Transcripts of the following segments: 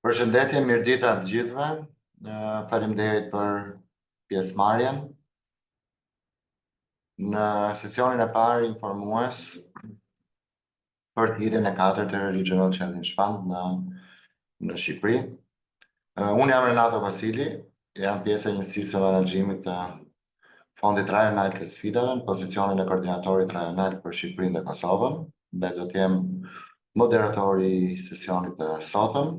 Përshëndetje, mirëdita të gjithëve. Faleminderit për pjesëmarrjen. Në sesionin e parë informues për thirrjen e katërt të Regional Challenge Fund në Shqipëri. Unë jam Renato Vasili, jam pjesë e njësisë së menaxhimit të Fondit Rajonal të Sfidave në pozicionin e koordinatorit rajonal për Shqipërinë dhe Kosovën, dhe do të jem moderatori i sesionit të sotëm.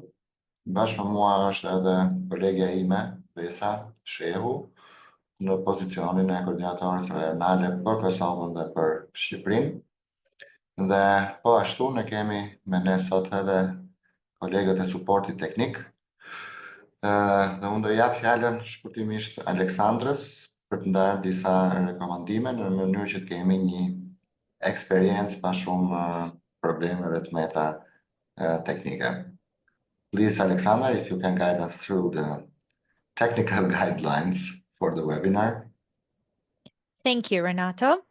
Bashkë me mua është edhe kolegja ime, Vesa Shehu, në pozicionin e koordinatorës rajonale për Kosovën dhe për Shqipërinë. Dhe po ashtu ne kemi me ne sot edhe kolegët e suportit teknik. Dhe unë do jap fjalën shkurtimisht Aleksandrës për të ndarë disa rekomandime në mënyrë që të kemi një eksperiencë pa shumë probleme dhe të meta teknike. Please, Alexandra, if you can guide us through the technical guidelines for the webinar. Thank you, Renato.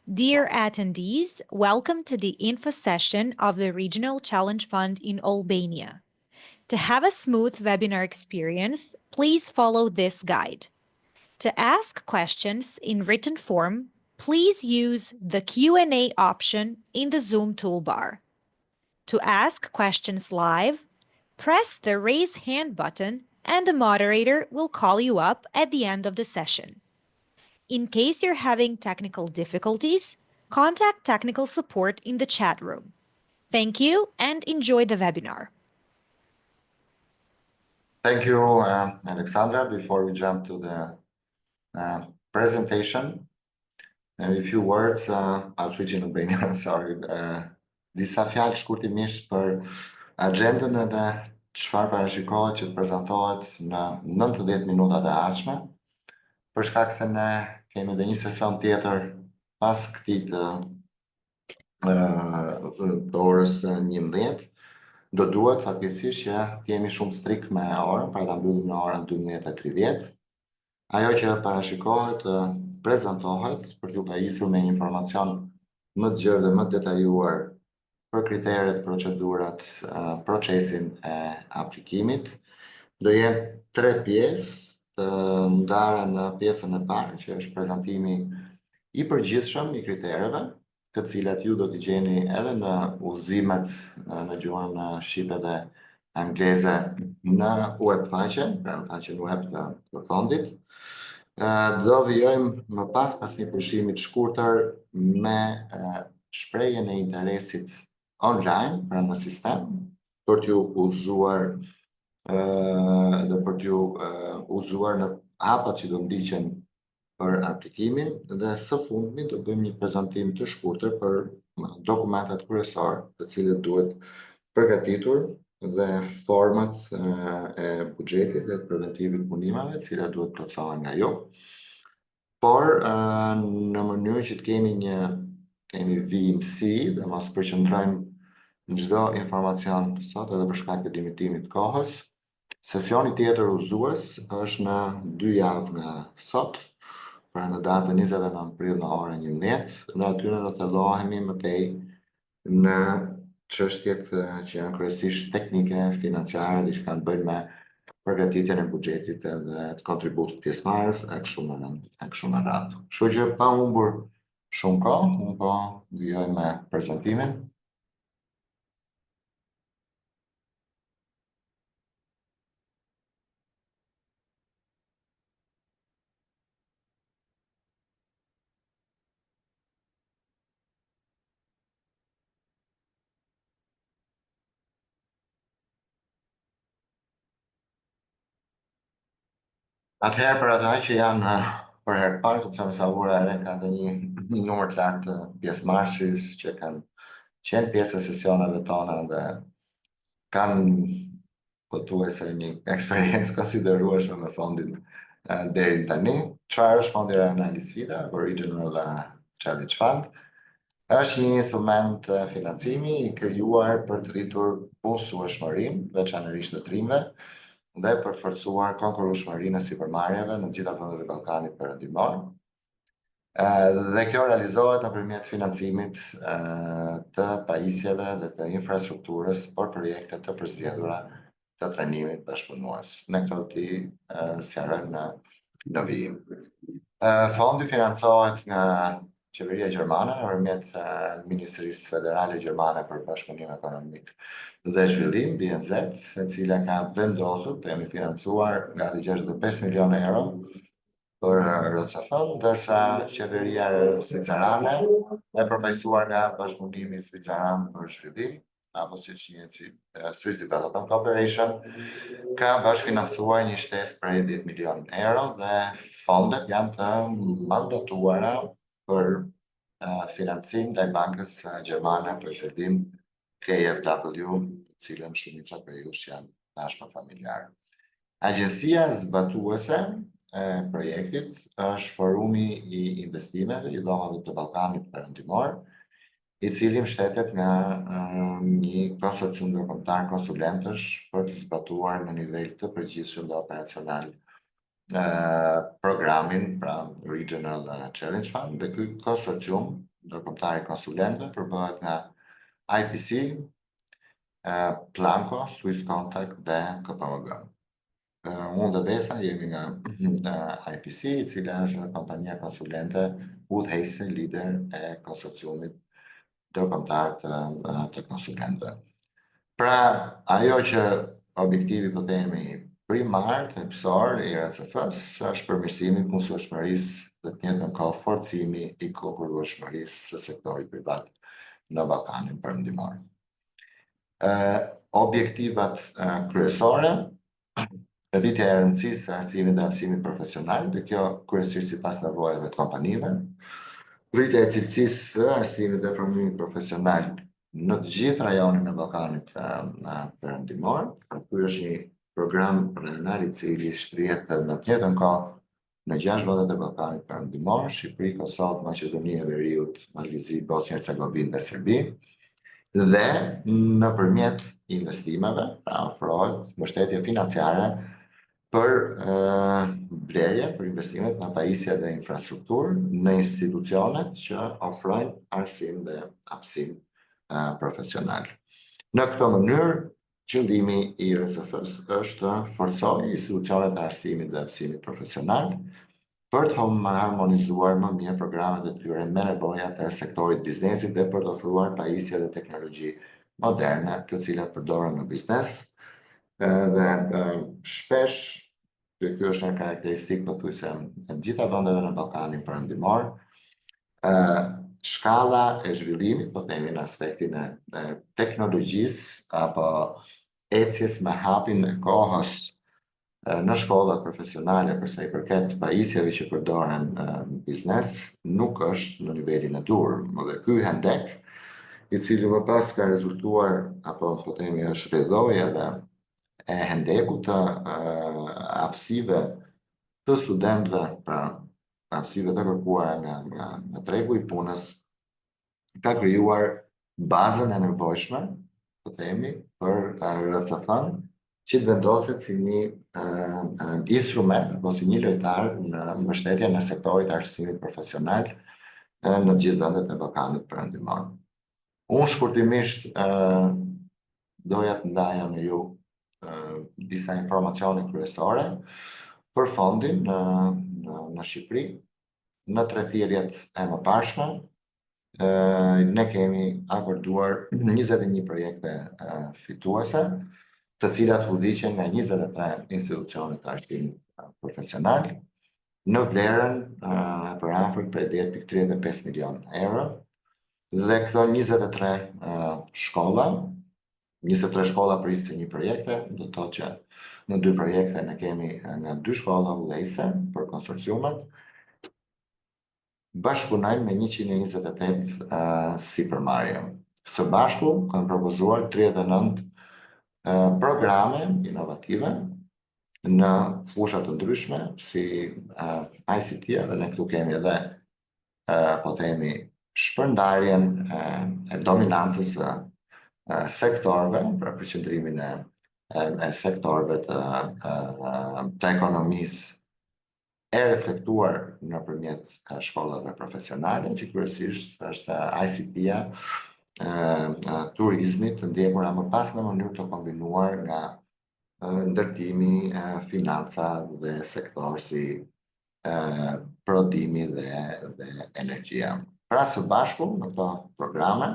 Dear attendees, welcome to the info session of the Regional Challenge Fund in Albania. To have a smooth webinar experience, please follow this guide. To ask questions in written form, please use the Q&A option in the Zoom toolbar. To ask questions live, press the raise hand button and the moderator will call you up at the end of the session. In case you're having technical difficulties, contact technical support in the chat room. Thank you and enjoy the webinar. Thank you, Alexandra. Before we jump to the presentation, a few words, I'll switch in Albanian, sorry. Disa fjalë shkurtimisht për agendën edhe çfarë parashikohet që të prezantohet në 90 minutat e ardhshme. Për shkak se ne kemi edhe një sesion tjetër pas këtij të orës 11, do duhet fatkeqësisht që të jemi shumë strikt me orën, pra ta mbyllim në orën 12:30. Ajo që parashikohet prezantohet për t'ju pajisur me një informacion më të gjerë dhe më të detajuar për kriteret, procedurat, procesin e aplikimit. Do jenë 3 pjesë të ndara në pjesën e parë, që është prezantimi i përgjithshëm i kritereve, të cilat ju do t'i gjeni edhe në udhëzimet në gjuhën shqipe dhe angleze në web faqen, pra në faqen web të fondit. Do vijojmë më pas një pushimi të shkurtër me shprehjen e interesit online, pra në sistem, për t'ju udhëzuar dhe për t'ju udhëzuar në hapat që do ndiqen për aplikimin, dhe së fundmi do bëjmë një prezantim të shkurtër për dokumentat kryesor, të cilët duhet përgatitur dhe format e buxhetit dhe të preventivit punimeve, të cilat duhet plotësohen nga ju. Por në mënyrë që të kemi vijimësi dhe mos përqendrojmë në çdo informacion sot edhe për shkak të limitimit të kohës, sesioni tjetër udhëzues është në 2 javë nga sot, pra në datën 29 prill në orën 11, dhe aty ne do të fillohemi më tej në çështjet që janë kryesisht teknike, financiare, që kanë bëjnë me përgatitjen e buxhetit dhe të kontributit pjesëmarrës e kështu me radhë. Kështu që pa humbur shumë kohë, unë po vijoj me prezantimin. Atëherë për ata që janë për herë parë, sepse më sa vura e re ka dhe një numër të lartë të pjesëmarrësh që kanë qenë pjesë e sesioneve tona dhe kanë pothuajse një eksperiencë konsiderueshme me fondin deri tani. Çfarë është Fondi Rajonal i Sfidave, apo Regional Challenge Fund? Është një instrument financimi i krijuar për të rritur punësueshmërinë, veçanërisht të trimëve, dhe për të forcuar konkurrueshmërinë e sipërmarrjeve në gjitha vendet e Ballkanit Perëndimor. Dhe kjo realizohet nëpërmjet financimit të pajisjeve dhe të infrastrukturës për projekte të përzgjedhura të trajnimit bashkëpunues. Ne këto ti sqarojmë në vijim. Fondi financohet nga Qeveria Gjermane nëpërmjet Ministrisë Federale Gjermane për Bashkëpunim Ekonomik dhe Zhvillim, BNZ, e cila ka vendosur të jemi financuar nga 65 milionë euro për RCF, ndërsa Qeveria Zvicerane e përfaqësuar nga Bashkëpunimi Zviceran për Zhvillim, apo siç njihet si Swiss Development Cooperation, ka bashkëfinancuar një shtesë prej 10 milionë euro dhe fondet janë të mandatuara për financim ndaj Bankës Gjermane për Zhvillim, KfW, cilën shumica prej jush janë tashmë familjarë. Agjencia zbatuese e projektit është Forumi i Investimeve i Dhomave të Ballkanit Perëndimor, i cili mbështetet nga një konsorcium ndërkombëtar konsulentësh për të zbatuar në nivel të përgjithshëm dhe operacional programin, pra Regional Challenge Fund, dhe ky konsorcium ndërkombëtar i konsulentëve përbëhet nga IPC, Planko, Swiss Contact dhe KPMG. Unë dhe Vesa jemi nga IPC, i cila është kompania konsulente udhëheqëse lider e konsorciumit ndërkombëtar të konsulentëve. Pra, ajo që objektivi po themi primar thelbësor i RCF-s është përmirësimi i punësueshmërisë dhe të njëjtën kohë forcimi i konkurrueshmërisë së sektorit privat në Ballkanin Perëndimor. Objektivat kryesore: rritja e rëndësisë së arsimit dhe aftësimit profesional, dhe kjo kryesisht sipas nevojave të kompanive. Rritja e cilësisë së arsimit dhe formimit profesional në të gjithë rajonin e Ballkanit Perëndimor. Ky është një program rajonal i cili shtrihet në të njëjtën kohë në 6 vendet e Ballkanit Perëndimor: Shqipëri, Kosovë, Maqedoni e Veriut, Maldivzi, Bosnjë-Hercegovinë dhe Serbi. Dhe nëpërmjet investimeve ofrohet mbështetje financiare për blerje, për investimet në pajisje dhe infrastrukturë në institucionet që ofrojnë arsim dhe aftësim profesional. Në këtë mënyrë, qëllimi i RCF-s është të forcojë institucionet e arsimit dhe aftësimit profesional për të harmonizuar më mirë programet e tyre me nevojat e sektorit biznesit dhe për të ofruar pajisje dhe teknologji moderne, të cilat përdoren në biznes. Dhe shpesh, kjo është një karakteristikë pothuajse e gjitha vendeve në Ballkanin Perëndimor, shkalla e zhvillimit, po themi në aspektin e teknologjisë apo ecjes me hapin e kohës në shkollat profesionale për sa i përket pajisjeve që përdoren në biznes, nuk është në nivelin e dur. Dhe ky hendek, i cili më pas ka rezultuar, apo po themi është rredoja dhe e hendekut të aftësive të studentëve, pra aftësive të kërkuara nga tregu i punës, ka krijuar bazën e nevojshme, po themi, për RCF-n, që të vendoset si një instrument apo si një lojtar në mbështetjen e sektorit të arsimit profesional në të gjithë vendet e Ballkanit Perëndimor. Unë shkurtimisht doja të ndaja me ju disa informacione kryesore për fondin në Shqipëri. Në 3 thirrjet e mëparshme, ne kemi akorduar 21 projekte fituese, të cilat udhëhiqen nga 23 institucione të arsimit profesional, në vlerën për afër prej 10.35 milion euro, dhe këto 23 shkolla, 23 shkolla për 21 projekte, do të thotë që në 2 projekte ne kemi nga 2 shkolla udhëheqëse për konsorciumet, bashkëpunojnë me 128 sipërmarrje. Së bashku kanë propozuar 39 programe inovative në fusha të ndryshme si ICT, dhe ne këtu kemi edhe po themi shpërndarjen e dominancës së sektorëve, pra përqendrimin e sektorëve të ekonomisë e reflektuar nëpërmjet shkollave profesionale, që kryesisht është ICT-ja, turizmit, të ndjekur më pas në mënyrë të kombinuar nga ndërtimi, financa dhe sektor si prodhimi dhe energjia. Pra së bashku në këto programe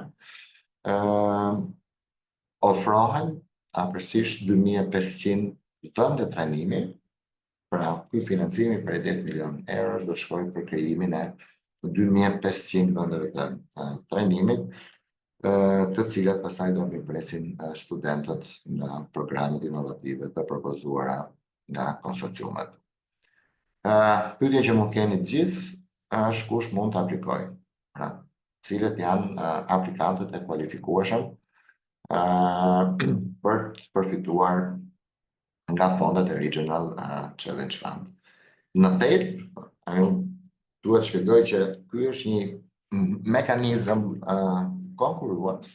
ofrohen afërsisht 2500 vende trajnimi. Pra, ky financimi për 10 milion euro do të shkojë për krijimin e 2500 vendeve të trajnimit, të cilat pastaj do mirpresin studentët në programet inovative të propozuara nga konsorciumet. Pyetja që mund keni të gjithë është kush mund të aplikojë. Pra, cilët janë aplikantët e kualifikueshëm për të përfituar nga fondet e Regional Challenge Fund. Në thelb, duhet shpjegoj që ky është një mekanizëm konkurrues.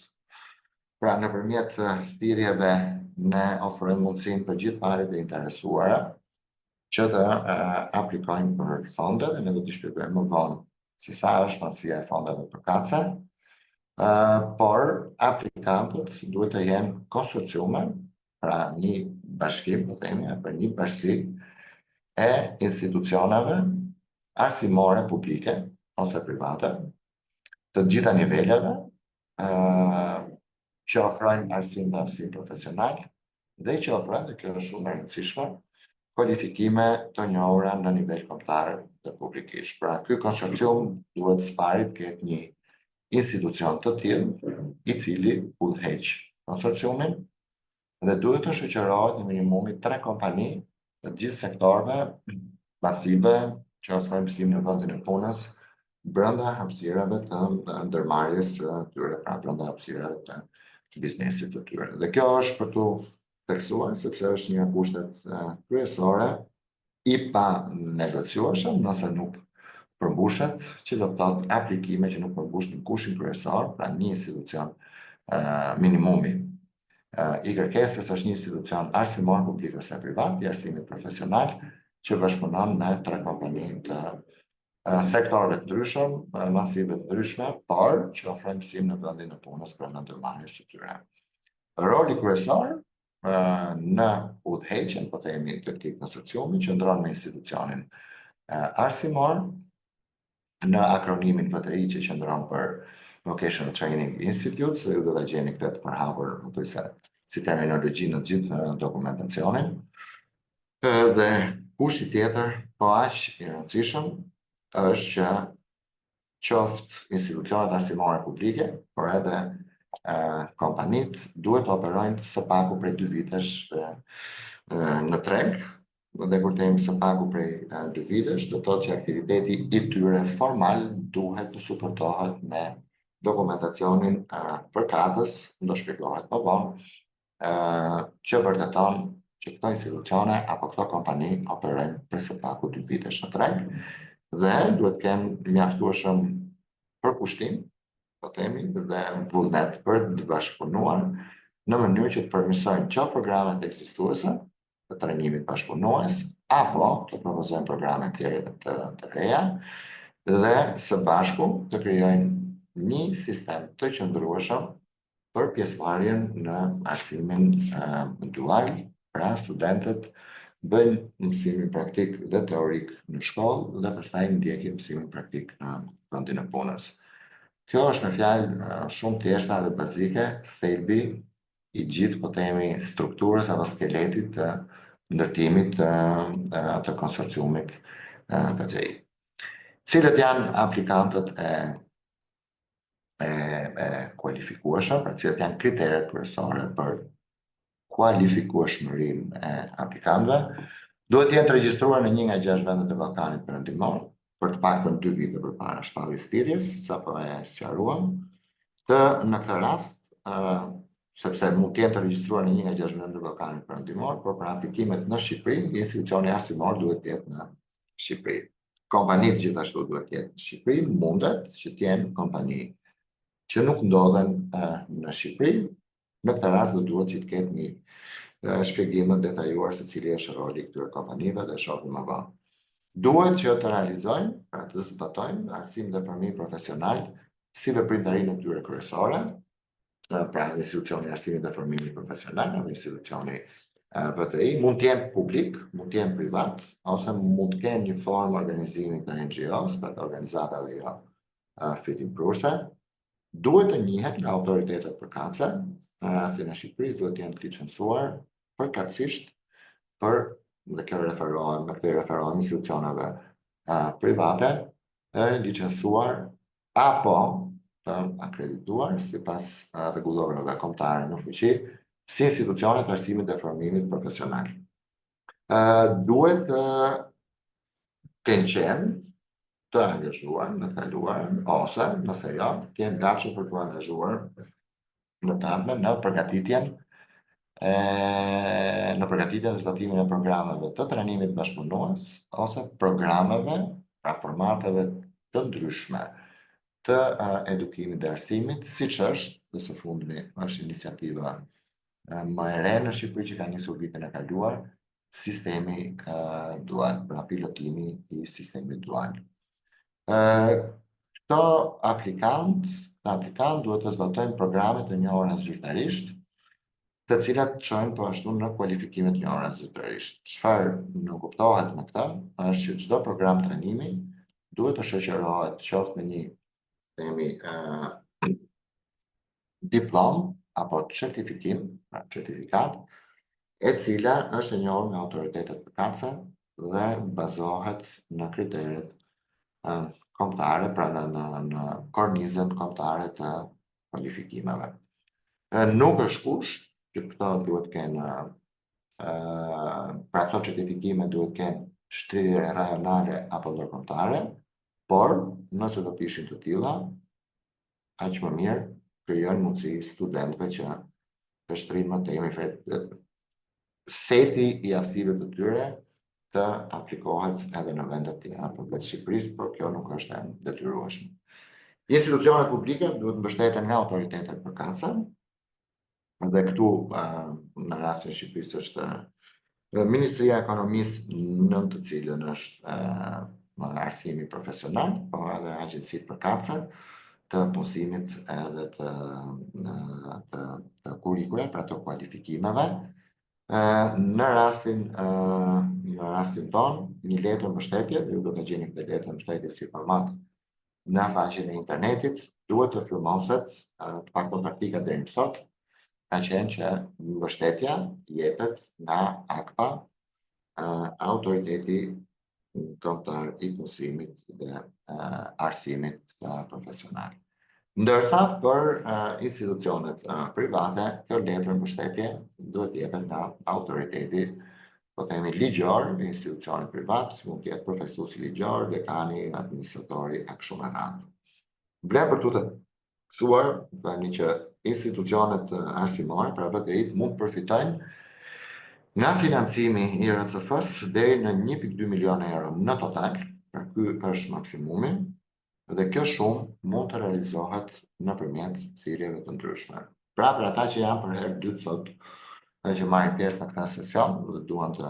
Pra nëpërmjet thirrjeve ne ofrojmë mundësinë për gjithë palët e interesuara që të aplikojnë për fonde dhe ne do t'i shpjegojmë më vonë si sa është mundësia e fondeve përkatëse. Por aplikantët duhet të jenë konsorciume, pra një bashkim, po themi, apo një bashkësi e institucioneve arsimore publike ose private të gjitha niveleve që ofrojnë arsim dhe arsim profesional dhe që ofrojnë, dhe kjo është shumë e rëndësishme, kualifikime të njohura në nivel kombëtar dhe publikisht. Pra, ky konsorcium duhet së pari të ketë një institucion të tillë i cili udhëheq konsorciumin dhe duhet të shoqërohet në minimumi 3 kompani të gjithë sektorëve masive që ofrojnë mësim në vendin e punës brenda hapësirave të ndërmarrjes së tyre, pra brenda hapësirave të biznesit të tyre. Dhe kjo është për tu theksuar sepse është një nga kushtet kryesore i pa negociueshëm nëse nuk përmbushet, që do të thotë aplikime që nuk përmbushin kushin kryesor, pra një institucion minimumi i kërkesës është një institucion arsimor publik ose privat, i arsimit profesional, që bashkëpunon me 3 kompani të sektorëve të ndryshëm, masive të ndryshme, por që ofrojnë mësim në vendin e punës për ndërmarrjes së tyre. Roli kryesor në udhëheqjen, po themi, të këtij konsorciumi qëndron me institucionin arsimor, në akronimin VTI që qëndron për Vocational Training Institute, se ju do ta gjeni këtë përhapur si terminologji në gjithë dokumentacionin. Dhe kushti tjetër, po aq i rëndësishëm, është që qoftë institucionet arsimore publike, por edhe kompanit duhet të operojnë së paku prej 2 vitesh në treg, dhe kur themi së paku prej 2 vitesh, do të thotë që aktiviteti i tyre formal duhet të suportohet me dokumentacionin përkatës, do shpjegohet më vonë, që vërteton që këto institucione apo këto kompani operojnë për së paku 2 vitesh në treg dhe duhet të kenë mjaftueshëm përkushtim, po themi, dhe vullnet për të bashkëpunuar në mënyrë që të përmirësojnë qoftë programet ekzistuese të trajnimit bashkëpunues apo të propozojnë programe të reja dhe së bashku të krijojnë një sistem të qëndrueshëm për pjesëmarrjen në arsimin dual, pra studentët bëjnë mësimin praktik dhe teorik në shkollë dhe pastaj ndjekin mësimin praktik në vendin e punës. Kjo është me fjalë shumë thjeshta dhe bazike, thelbi i gjithë, po themi, strukturës apo skeletit të ndërtimit të konsorciumit VTI. Cilët janë aplikantët e kualifikueshëm, pra cilët janë kriteret kryesore për kualifikueshmërinë e aplikantëve? Duhet të jenë të regjistruar në një nga 6 vendet e Ballkanit Perëndimor, për të paktën 2 vite përpara shpalljes thirrjes, sapo e sqaruam. Në këtë rast, sepse mund të jenë të regjistruar në një nga 6 vendet e Ballkanit Perëndimor, por për aplikimet në Shqipëri, institucioni arsimor duhet të jetë në Shqipëri. Kompanitë gjithashtu duhet të jetë në Shqipëri, mundet që të jenë kompani që nuk ndodhen në Shqipëri. Në këtë rast do duhet që të ketë një shpjegim të detajuar se cili është roli i këtyre kompanive dhe shohim më vonë. Duhet që të realizojnë, pra të zbatojnë arsim dhe formim profesional si veprimtarinë e tyre kryesore, pra institucioni arsimit dhe formimit profesional apo institucioni VTI, mund të jenë publik, mund të jenë privat, ose mund të kenë një formë organizimit në NGOs, për të organizatave jo fitimprurse. Duhet të njihet nga autoritetet përkatëse, në rastin e Shqipërisë duhet të jenë të licencuar përkatësisht për, dhe kjo referohen institucioneve private, licencuar apo të akredituar sipas rregullavave kombëtare në fuqi si institucione të arsimit dhe formimit profesional. Duhet të qenë të angazhuar në të kaluar, ose nëse jo, të jenë gatshëm për të angazhuar në të ardhmen në përgatitjen dhe zbatimin e programeve të trajnimit bashkëpunues ose programeve, pra formateve të ndryshme të edukimit dhe arsimit, siç është, dhe së fundmi është iniciativa më e re në Shqipëri që ka nisur vitin e kaluar, sistemi dual, pra pilotimi i sistemit dual. Këto aplikant duhet të zbatojnë programe të njohura zyrtarisht, të cilat çojnë po ashtu në kualifikimet të njohura zyrtarisht. Çfarë nuk kuptohet me këtë është që çdo program trajnimi duhet të shoqërohet qoftë me një diplom apo certifikat, e cila është e njohur nga autoritetet përkatëse dhe bazohet në kriteret kombëtare, pra në kornizën kombëtare të kualifikimeve. Nuk është kusht që këto duhet kenë, pra këto certifikime duhet kenë shtrirje rajonale apo ndërkombëtare, por nëse do të ishin të tilla, aq më mirë, krijojnë mundësi studentëve që të shtrinë më tepër seti i aftësive të tyre të aplikohet edhe në vendet tjera përveç Shqipërisë, por kjo nuk është e detyrueshme. Institucionet publike duhet mbështeten nga autoritetet përkatëse, dhe këtu në rastin e Shqipërisë është Ministria e Ekonomisë, në të cilën është arsimi profesional, po edhe agjencitë përkatëse të punësimit edhe të kurikule, pra të kualifikimeve. Në rastin tonë, një letër mbështetje, ju do të gjeni këtë letër mbështetje si format në faqen e internetit, duhet të firmoset, të paktën praktika deri më sot, ka qenë që mbështetja jepet nga AKPA, autoriteti kombëtar i punësimit dhe arsimit profesional. Ndërsa për institucionet private, kjo letër mbështetje duhet jepet nga autoriteti, po themi ligjor, në institucionet privat, si mund të jetë profesuesi ligjor, dekani, administratori, e kështu me radhë. Vlen për të thuar tani që institucionet arsimore, pra VTI, mund të përfitojnë nga financimi i RCF-s deri në 1.2 milion euro në total, pra ky është maksimumi, dhe kjo shumë mund të realizohet nëpërmjet thirrjeve të ndryshme. Pra për ata që janë për herë dytë sot, që marrin pjesë në këtë sesion dhe duan të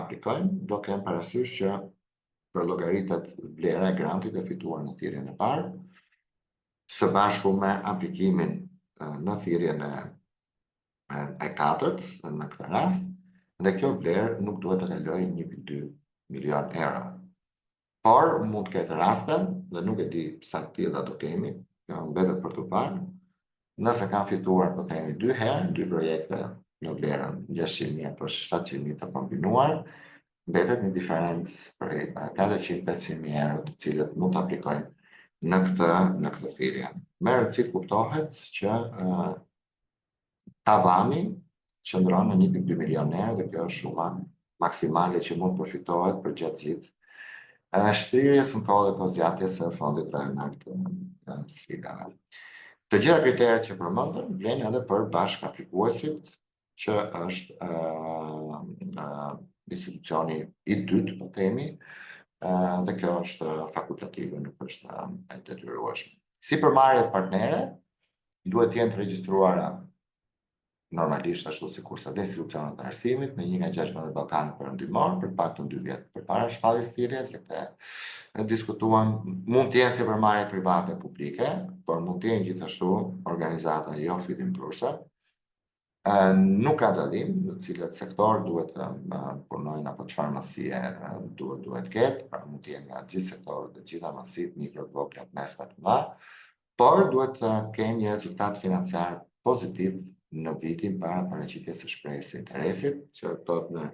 aplikojnë, do kenë parasysh që për llogaritet vlera e grantit e fituar në thirrjen e parë, së bashku me aplikimin në thirrjen e katërt, në këtë rast, dhe kjo vlerë nuk duhet të kalojë 1.2 milion euro. Por mund të ketë raste, dhe nuk e di sa të tilla do kemi, kjo mbetet për të parë, nëse kanë fituar, po themi 2 herë, 2 projekte në vlerën 600.000 për 700.000 të kombinuar, mbetet një diferencë për 400-500.000 euro të cilët mund të aplikojnë në këtë thirrje. Me rëndësi kuptohet që tavani qëndron në 1.2 milion euro dhe kjo është shuma maksimale që mund përfitohet për gjatë gjithë shtrirjes në kohë dhe kozgjatjes së fondit rajonal të sfidave. Të gjitha kriteret që përmendëm vlen edhe për bashkë aplikuesit, që është institucioni i dytë, po themi, dhe kjo është fakultative, nuk është e detyrueshme. Si përmarrjet partnere, duhet të jenë të regjistruara normalisht ashtu sikurse dhe institucionet e arsimit me një nga 6 vendet Ballkanit Perëndimor për paktën 2 vjet përpara shpalljes thirrjes, dhe diskutuan, mund të jenë si përmarrje private publike, por mund të jenë gjithashtu organizata jo fitimprurse, Nuk ka dallim në cilët sektor duhet të punojnë apo çfarë masie duhet ketë, pra mund të jenë nga gjithë sektorët, të gjitha masit, mikro, të vogla, të mesme, të mëdha, por duhet të kenë një rezultat financiar pozitiv në vitin para paraqitjes së shprehjes së interesit, që do të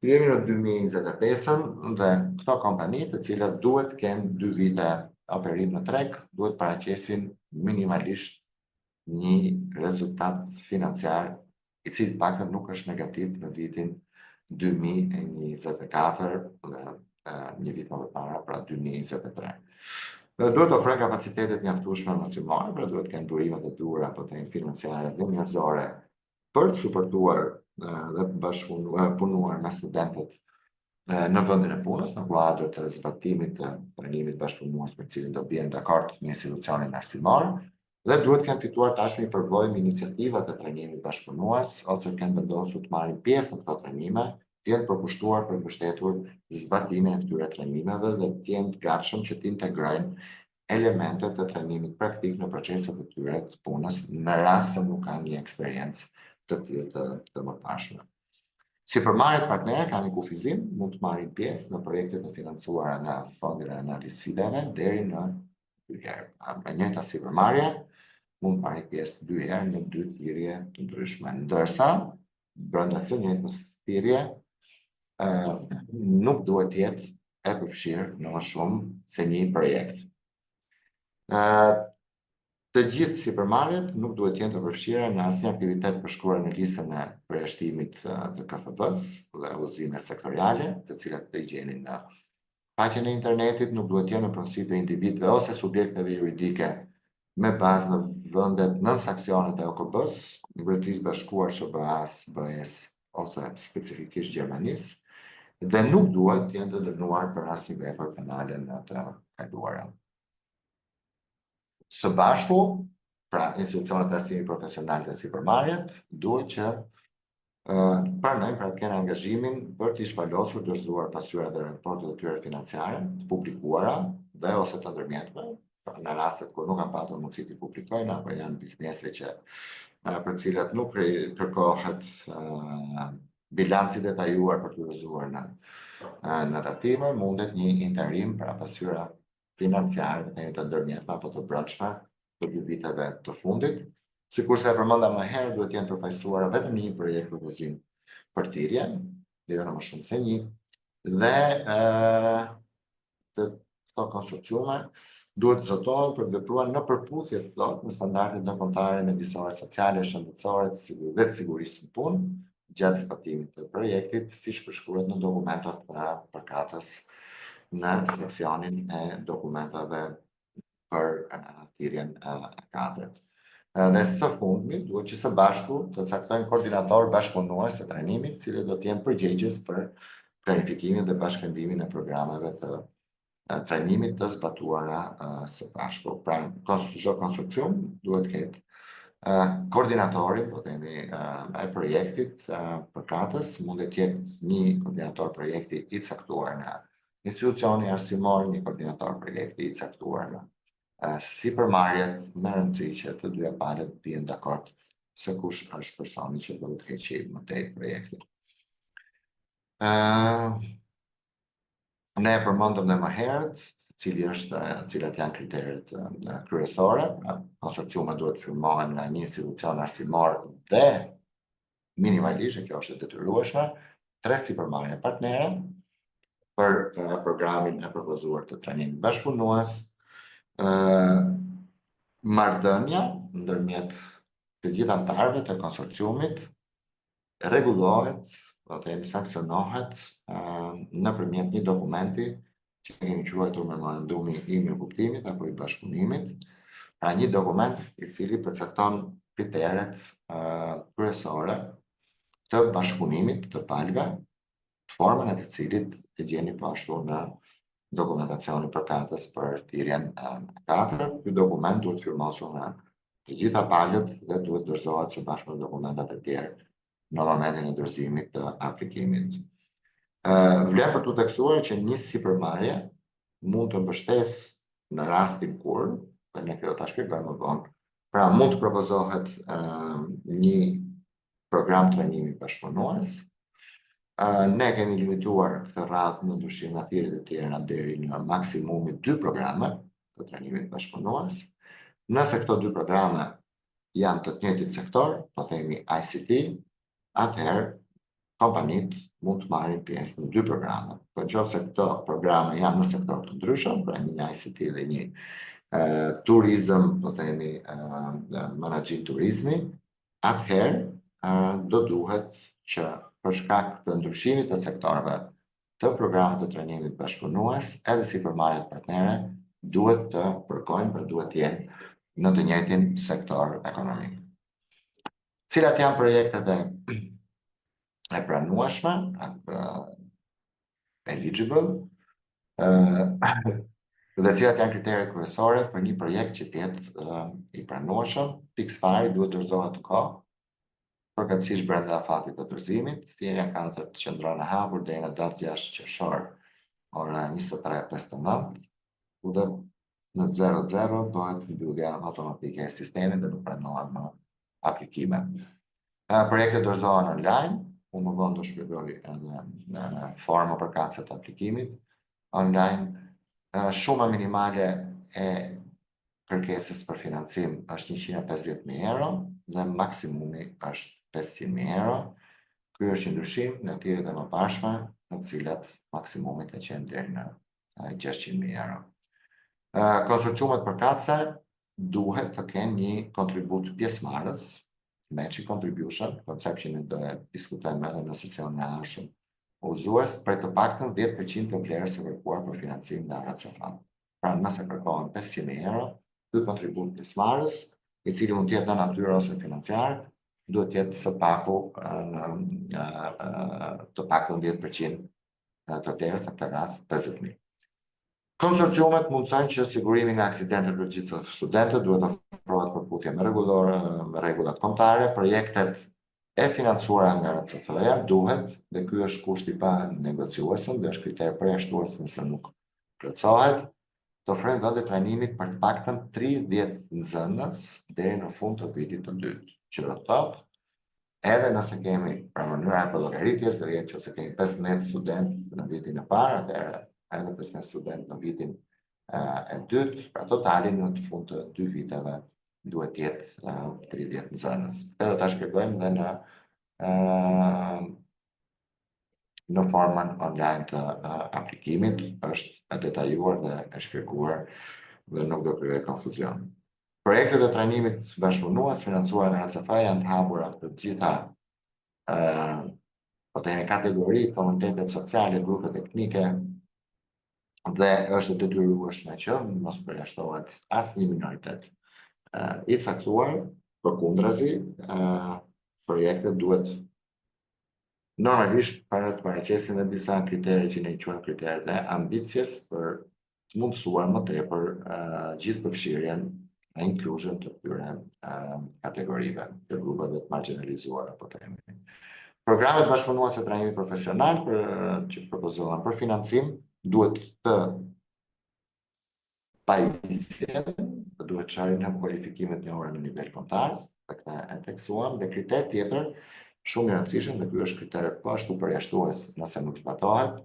jemi në 2025 dhe këto kompani të cilat duhet të kenë 2 vite operim në treg, duhet paraqesin minimalisht një rezultat financiar i cili paktën nuk është negativ në vitin 2024 dhe një vit më parë, pra 2023. Duhet të ofrojnë kapacitetet mjaftueshme nacionale, pra duhet të kenë burimet e duhura apo të financiare dhe njerëzore për të suportuar dhe punuar me studentët në vendin e punës, në kuadër të zbatimit të trajnimit bashkëpunues me cilin do bien dakord me institucionin arsimor, dhe duhet kanë fituar tashmë një përvojë me iniciativat e trajnimit bashkëpunues, ose kanë vendosur të marrin pjesë në këto trajnime, të jenë përkushtuar për mbështetur zbatimin e këtyre trajnimeve dhe të jenë të gatshëm që të integrojnë elementet të trajnimit praktik në proceset e tyre të punës, në rast se nuk kanë një eksperiencë të tillë të mëparshme. Sipërmarrjet partnerë kanë një kufizim, mund të marrin pjesë në projektet e financuara nga Fondi Rajonal i Sfidave deri në 2 herë. E njëjta sipërmarrje mund të marrë pjesë 2 herë në 2 thirrje të ndryshme, ndërsa brenda së njëjtës thirrje nuk duhet të jetë e përfshirë në më shumë se një projekt. Të gjithë sipërmarrjet nuk duhet të jenë të përfshira në asnjë aktivitet përshkruar në listën e përjashtimit të KFV-s dhe udhëzimet sektoriale, të cilat të gjeni në faqen e internetit, nuk duhet të jenë në pronësi të individëve ose subjekteve juridike me bazë në vendet nën saksionet e OKB-s, Mbretërisë Bashkuar, SBA-s, BE-s ose specifikisht Gjermanisë, dhe nuk duhet të jenë të dënuar për asnjë vepër penale në të kaluarën. Së bashku, pra institucionet e arsimit profesional dhe sipërmarrjet duhet që pranojnë pra të kenë angazhimin për të shpalosur dorëzuar pasyrat dhe raportet e tyre financiare të publikuara dhe ose të ndërmjetme, në rastet kur nuk kanë patur mundësi të publikojnë apo janë biznese që për cilat nuk kërkohet bilanci detajuar për të dorëzuar në tatime, mundet një interim pra pasyra financiare të ndërmjetme apo të brendshme për 2 viteve të fundit. Sikurse e përmenda më herë, duhet të jenë përfaqësuara vetëm një projekt propozim për thirrje, dhe jo më shumë se një, dhe këto konsorciume duhet zotohen për të vepruar në përputhje të plotë me standardet ndërkombëtare mjedisore, sociale, shëndetësore dhe të sigurisë në punë gjatë zbatimit të projektit, siç përshkruhet në dokumentat e përkatës në seksionin e dokumentave për thirrjen e 4. Dhe së fundmi, duhet që së bashku të caktojnë koordinator bashkëpunues të trajnimit, cilët do të jenë përgjegjës për planifikimin dhe bashkëndimin e programeve të trajnimit të zbatuara së bashku. Pra, çdo konstruksion duhet të ketë koordinatorin, po themi, e projektit përkatës, mund të jetë një koordinator projekti i caktuar nga institucioni arsimor, një koordinator projekti i caktuar nga sipërmarrjet, me rëndësi që të dyja palët bien dakord se kush është personi që do të heqë më tej projektin. Ne përmendëm dhe më herët cilat janë kriteret kryesore. Konsorciumet duhet të firmohen nga një institucion arsimor dhe minimalisht, kjo është e detyrueshme, 3 sipërmarrje partnere për programin e propozuar të trajnimit bashkëpunues, marrëdhënia ndërmjet të gjithë anëtarëve të konsorciumit rregullohet, do të themi sanksionohet nëpërmjet një dokumenti që kemi quajtur memorandumi i mirëkuptimit apo i bashkëpunimit, pra një dokument i cili përcakton kriteret kryesore të bashkëpunimit të palëve, formën e të cilit e gjeni po ashtu në dokumentacioni përkatës për thirrjen e 4. Ky dokument duhet firmosur nga të gjitha palët dhe duhet dorëzohet së bashku me dokumentat e tjerë në momentin e dorëzimit të aplikimit. Vlen për të tekstuar që një sipërmarrje mund të mbështesë në rastin kur, dhe ne kjo ta shpjegojmë më vonë, pra mund të propozohet një program trajnimi bashkëpunues. Ne kemi limituar këtë radhë në ndryshime të tjera deri në maksimumi 2 programe të trajnimit bashkëpunues. Nëse këto 2 programe janë të njëjtit sektor, po themi ICT, atëherë kompanit mund të marrin pjesë në 2 programe. Por nëse këto programe janë në sektor të ndryshëm, pra një ICT dhe një turizëm, po themi menaxhim turizmi, atëherë do duhet që për shkak të ndryshimit të sektorëve të programeve të trajnimit bashkëpunues, edhe si përmarrjet partnere, duhet të përkojnë për duhet të jenë në të njëjtin sektor ekonomik. Cilat janë projektet e pranueshme, eligible, dhe cilat janë kriteret kryesore për një projekt që të jetë i pranueshëm. Pikë pari duhet të dorëzohet kohë, përkatësisht brenda afatit të dorëzimit. Thirrja ka të qëndron e hapur deri në datë 6 qershor, ora 23:59, dhe në 00 bëhet mbyllja automatike e sistemit dhe nuk pranohen më aplikime. Projektet dorëzohen online. Unë më vonë do shpjegoj edhe në forma përkatëse të aplikimit online. Shuma minimale e kërkesës për financim është 150.000 euro dhe maksimumi është 500.000 euro. Ky është një ndryshim në thirrjet e mëparshme, në të cilat maksimumi ka qenë deri në 600.000 euro. Konsorciumet përkatëse duhet të kenë një kontribut pjesëmarrës, matching contribution, koncept që ne do e diskutojmë edhe në sesionin e ardhshëm, udhëzues për të paktën 10% të vlerës së kërkuar për financim nga RCF. Pra nëse kërkohen 500.000 euro, ky kontribut pjesëmarrës, i cili mund të jetë në natyrë ose financiar, duhet të jetë së paku të paktën 10% të vlerës, në këtë rast 50.000. Konsorciumet mundsojnë që sigurimi nga aksidente për gjithë studentët duhet ofrohet përputhje me rregullat kombëtare. Projektet e financuara nga RCF-ja duhet, dhe ky është kushti pa negociuesëm dhe është kriter përjashtues nëse nuk plotësohet, të ofrojnë vende trajnimit për të paktën 30 nxënës deri në fund të vitit të dytë. Që do të thotë, edhe nëse kemi pra mënyra e llogaritjes, dhe që ose kemi 15 studentë në vitin e parë, atëherë edhe 15 studentë në vitin e dytë, pra totalin në të fund të 2 viteve duhet jetë 30 nxënës. Këtë do ta shpjegojmë dhe në formën online të aplikimit, është e detajuar dhe e shpjeguar dhe nuk do krijojë konfuzion. Projektet e trajnimit bashkëpunues financuar nga RCF janë të hapura për të gjitha kategori, komunitetet sociale, grupe teknike, dhe është detyrueshme që mos përjashtohet asnjë minoritet i caktuar. Përkundrazi, projektet duhet normalisht të paraqesin edhe disa kriteret që ne i quajmë kriteret e ambicjes për të mundësuar më tepër gjithëpërfshirjen e inclusion të këtyre kategorive, të grupeve të marginalizuara, po themi. Programet bashkëpunuese të trajnimit profesional që propozohen për financim duhet të pajisjen, duhet çojnë në kualifikimet njohura në nivel kombëtar, këtë e teksuam, dhe kriter tjetër shumë i rëndësishëm, dhe ky është kriter po ashtu përjashtues nëse nuk zbatohet.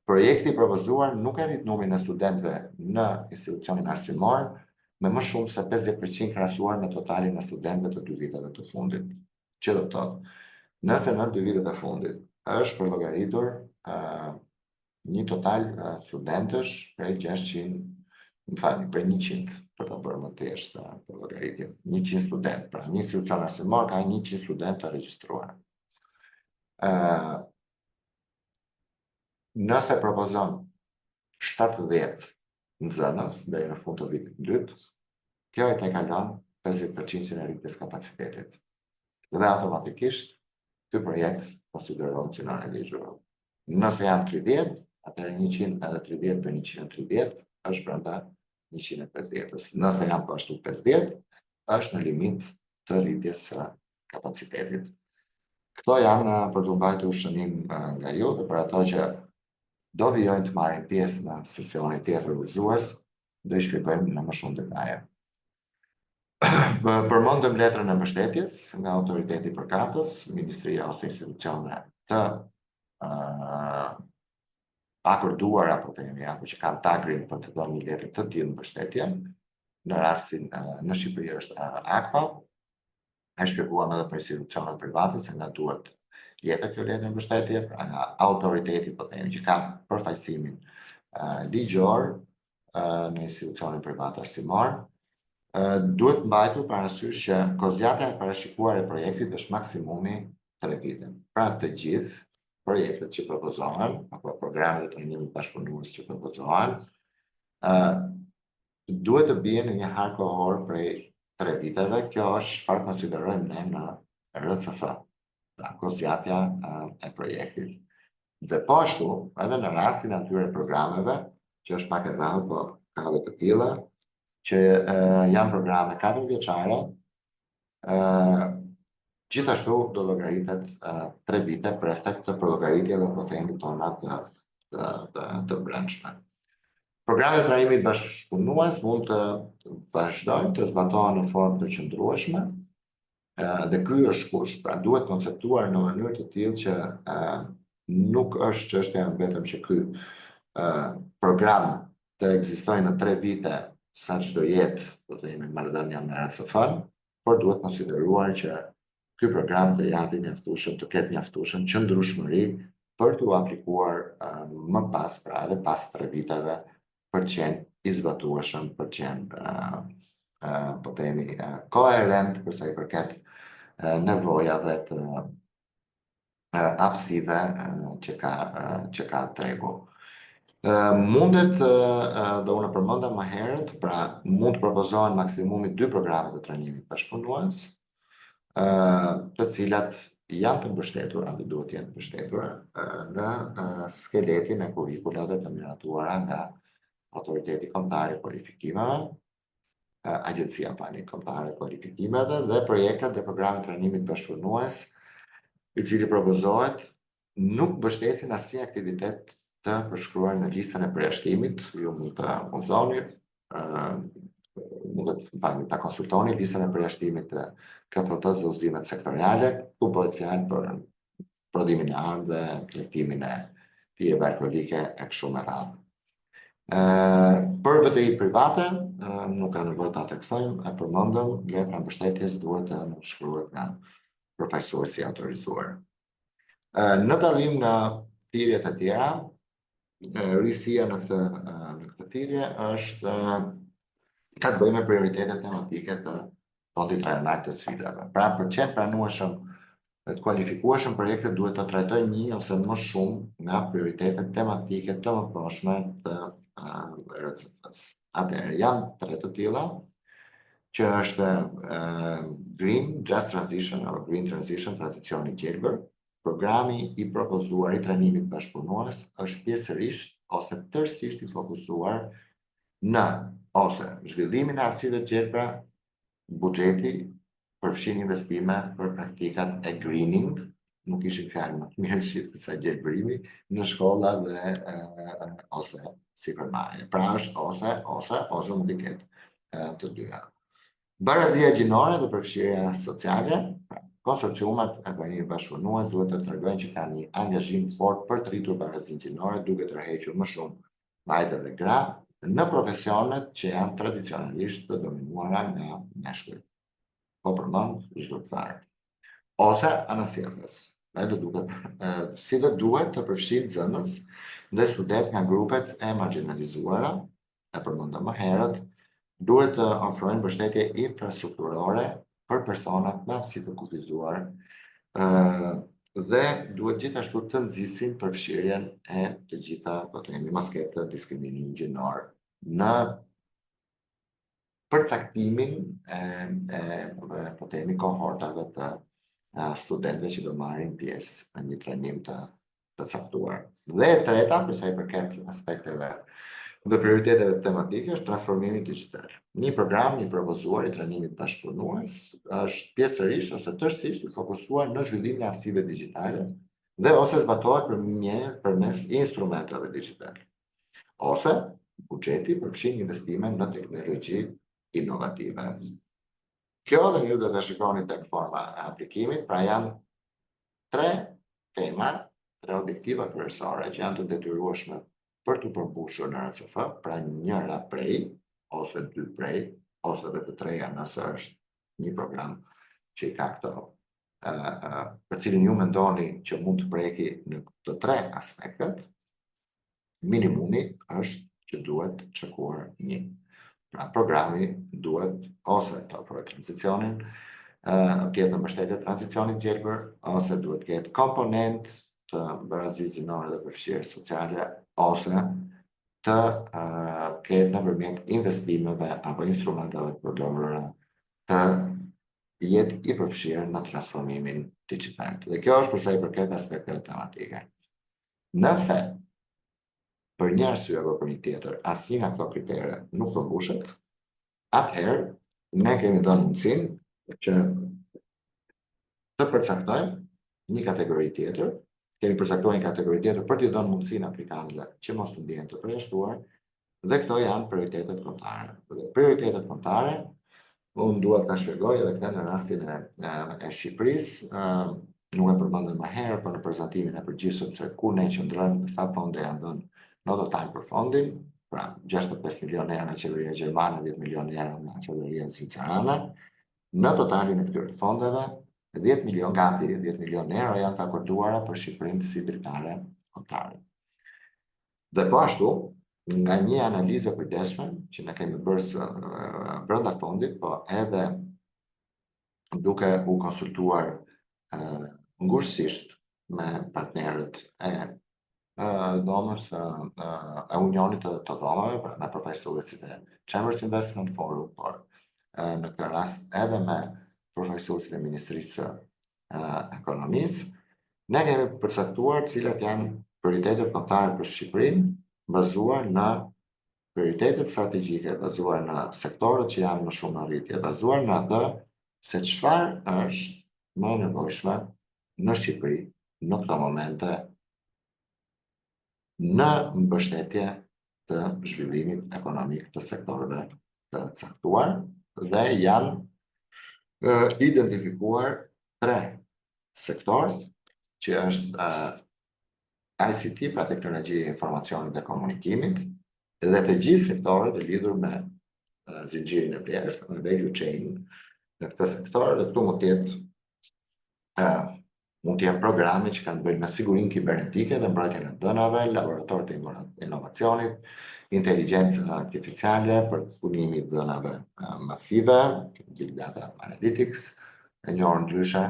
Projekti i propozuar nuk e rrit numrin e studentëve në institucionin arsimor me më shumë se 50% krahasuar me totalin e studentëve të 2 viteve të fundit. Që do të thotë, nëse në 2 vitet e fundit është përllogaritur një total studentësh prej 100, për të bërë më thjeshtë për llogaritjen, 100 studentë, pra një institucion arsimor ka 100 studentë të regjistruar. Nëse propozon 70 nxënës deri në fund të vitit të dytë, kjo e kalon 50% e rritjes kapacitetit. Dhe automatikisht ky projekt konsiderohet si non-eligible. Nëse janë 30, atëherë 100 edhe 30 për 130 është brenda 150-ës. Nëse janë po ashtu 50, është në limit të rritjes së kapacitetit. Këto janë për të mbajtur shënim nga ju dhe për ato që do vijojnë të marrin pjesë në sesionin tjetër udhëzues, do i shpjegojmë në më shumë detaje. Përmendëm letrën e mbështetjes nga autoriteti i përkatës, Ministria ose institucione të akorduara, po themi, apo që kanë tagrin për të dhënë një letër të tillë mbështetje. Në rastin në Shqipëri është AKPA. E shpjeguam edhe për institucionet private se nga duhet jepet kjo letër mbështetje, pra nga autoriteti, po themi, që ka përfaqësimin ligjor në institucionet private arsimor. Duhet mbajtur parasysh që kozjata e parashikuar e projektit është maksimumi 3 vite. Pra të gjithë projektet që propozohen, apo programet e trajnimit bashkëpunues që propozohen, duhet të bien në një harë kohor prej 3 viteve. Kjo është çfarë konsiderojmë ne në RCF, pra kozjatja e projektit. Dhe po ashtu, edhe në rastin atyre programeve, që është pak e rrallë, po ka edhe të tilla, që janë programe 4 vjeçare, gjithashtu do llogaritet 3 vite për efekt të përllogaritjeve, po themi, tona të brendshme. Programet e trajnimit bashkëpunues mund të vazhdojnë të zbatohen në formë të qëndrueshme, dhe ky është kush, pra duhet konceptuar në mënyrë të tillë që nuk është çështja vetëm që ky program të ekzistojë në 3 vite sa që do jetë, do të themi, marrëdhënia me RCF-n, por duhet konsideruar që ky program të japë mjaftueshëm, të ketë mjaftueshëm qëndrueshmëri për t'u aplikuar më pas, pra edhe pas 3 viteve, për të qenë i zbatueshëm, për të qenë po themi koherent për sa i përket nevojave të hapësive që ka tregu. Mundet, dhe unë përmenda më herët, pra mund të propozohen maksimumi 2 programe të trajnimit bashkëpunues, të cilat janë të mbështetura, dhe duhet të jenë të mbështetura në skeletin e kurrikulave të miratuara nga Autoriteti Kombëtar i Kualifikimeve, Agjencia Kombëtare e Kualifikimeve, dhe projektet dhe programet të trajnimit bashkëpunues, i cili propozohet nuk mbështesin asnjë aktivitet të përshkruar në listën e përjashtimit. Ju mund të mundoni, ta konsultoni listën e përjashtimit të KFT-s dhe udhëzimet sektoriale, ku bëhet fjalë për prodhimin e armëve, plejtimin e tijeve alkolike e kështu me radhë. Për VTI private, nuk ka nevojë ta theksojmë, e përmendëm, letra mbështetjes duhet të shkruhet nga përfaqësuesi autorizuar. Në dallim në thirrjet e tjera, risia në këtë thirrje është ka të bëjë me prioritetet tematike të Fondit Rajonal të Sfidave. Pra, për të qenë pranueshëm dhe të kualifikueshëm, projektet duhet të trajtojnë një ose më shumë nga prioritetet tematike të mëparshme të RCF-s. Atëherë janë 3 të tilla, që është Green Just Transition apo Green Transition, tranzicioni gjelbër. Programi i propozuar i trajnimit bashkëpunues është pjesërisht ose tërësisht i fokusuar në ose zhvillimin e aftësive të gjelbra, buxheti përfshin investime për praktikat e greening, nuk ishin fjalë më të mirë shqip se sa gjelbrimi, në shkolla dhe ose sipërmarrje. Pra është ose mund të ketë të dyja. Barazia gjinore dhe përfshirja sociale. Konsorciumet e trajnimit bashkëpunues duhet të tregojnë që kanë një angazhim fort për të rritur barazinë gjinore, duke tërhequr më shumë vajza dhe gra në profesionet që janë tradicionalisht të dominuara nga meshkujt. Po përmend zyrtar. Ose anasjellës. Si dhe duhet të përfshijë zënës dhe student nga grupet e marginalizuara, e përmendëm më herët, duhet të ofrojnë mbështetje infrastrukturore për personat me aftësi të kufizuar, dhe duhet gjithashtu të nxisin përfshirjen e të gjitha, po themi, masketë të diskriminimit gjinor në përcaktimin e po themi kohortave të studentëve që do marrin pjesë në një trajnim të caktuar. Dhe e treta, për sa i përket aspekteve dhe prioriteteve tematike, është transformimi digital. Një program i propozuar i trajnimit bashkëpunues është pjesërisht ose tërësisht i fokusuar në zhvillimin e aftësive digjitale dhe ose zbatohet përmes instrumenteve digjitale. Ose buxheti përfshin investime në teknologji inovative. Kjo dhe ju do të shikoni tek forma e aplikimit, pra janë 3 tema, 3 objektiva kryesore që janë të detyrueshme për të përmbushur në RCF, pra njëra prej, ose 2 prej, ose edhe të treja nëse është një program që i ka këto, për cilin ju mendoni që mund të preki në të 3 aspektet, minimumi është që duhet të çekuar një. Pra programi duhet ose të ofrojë tranzicionin, të jetë në mbështetje tranzicionit gjelbër, ose duhet të ketë komponent të barazisë zinore dhe përfshirjes sociale, ose të ketë nëpërmjet investimeve apo instrumenteve të përdorura të jetë i përfshirë në transformimin digital. Dhe kjo është përsa i përket aspekteve tematike. Nëse për një arsye apo për një tjetër asnjë nga këto kritere nuk përmbushet, atëherë ne kemi dhënë mundësinë që të përcaktojmë një kategori tjetër, kemi përcaktuar një kategori tjetër për t'i dhënë mundësinë aplikantëve që mos të ndihen të përjashtuar, dhe këto janë prioritetet kombëtare. Dhe prioritetet kombëtare, unë dua ta shpjegoj edhe këtë në rastin e Shqipërisë, nuk e përmendëm më herë, por në prezantimin e përgjithshëm se ku ne qëndrojmë, sa fonde janë dhënë në total për fondin, pra 65 milionë euro nga qeveria gjermane, 10 milionë euro nga qeveria zvicerane. Në totalin e këtyre fondeve, 10 milionë euro janë të akorduara për Shqipërinë si dritare kombëtare. Dhe po ashtu, nga një analizë e kujdesshme që ne kemi bërë brenda fondit, po edhe duke u konsultuar ngushësisht me partnerët e dhomës e unionit të dhomave, pra me përfaqësuesit e Chambers Investment Forum, por në këtë rast edhe me përfaqësuesit e Ministrisë Ekonomisë, ne kemi përcaktuar cilat janë prioritetet kombëtare për Shqipërinë, bazuar në prioritetet strategjike, bazuar në sektorët që janë më shumë në rritje, bazuar në atë se çfarë është më e nevojshme në Shqipëri në këto momente në mbështetje të zhvillimit ekonomik të sektorëve të caktuar, dhe janë identifikuar 3 sektorë, që është ICT, pra teknologji e informacionit dhe komunikimit, dhe të gjithë sektorët e lidhur me zinxhirin e vlerës, me value chain në këtë sektor, dhe këtu mund të jenë programe që kanë të bëjnë me sigurinë kibernetike dhe mbrojtjen e dhënave, laboratorët e inovacionit, inteligjencë artificiale për punimin e dhënave masive, big data analytics, e njohur ndryshe.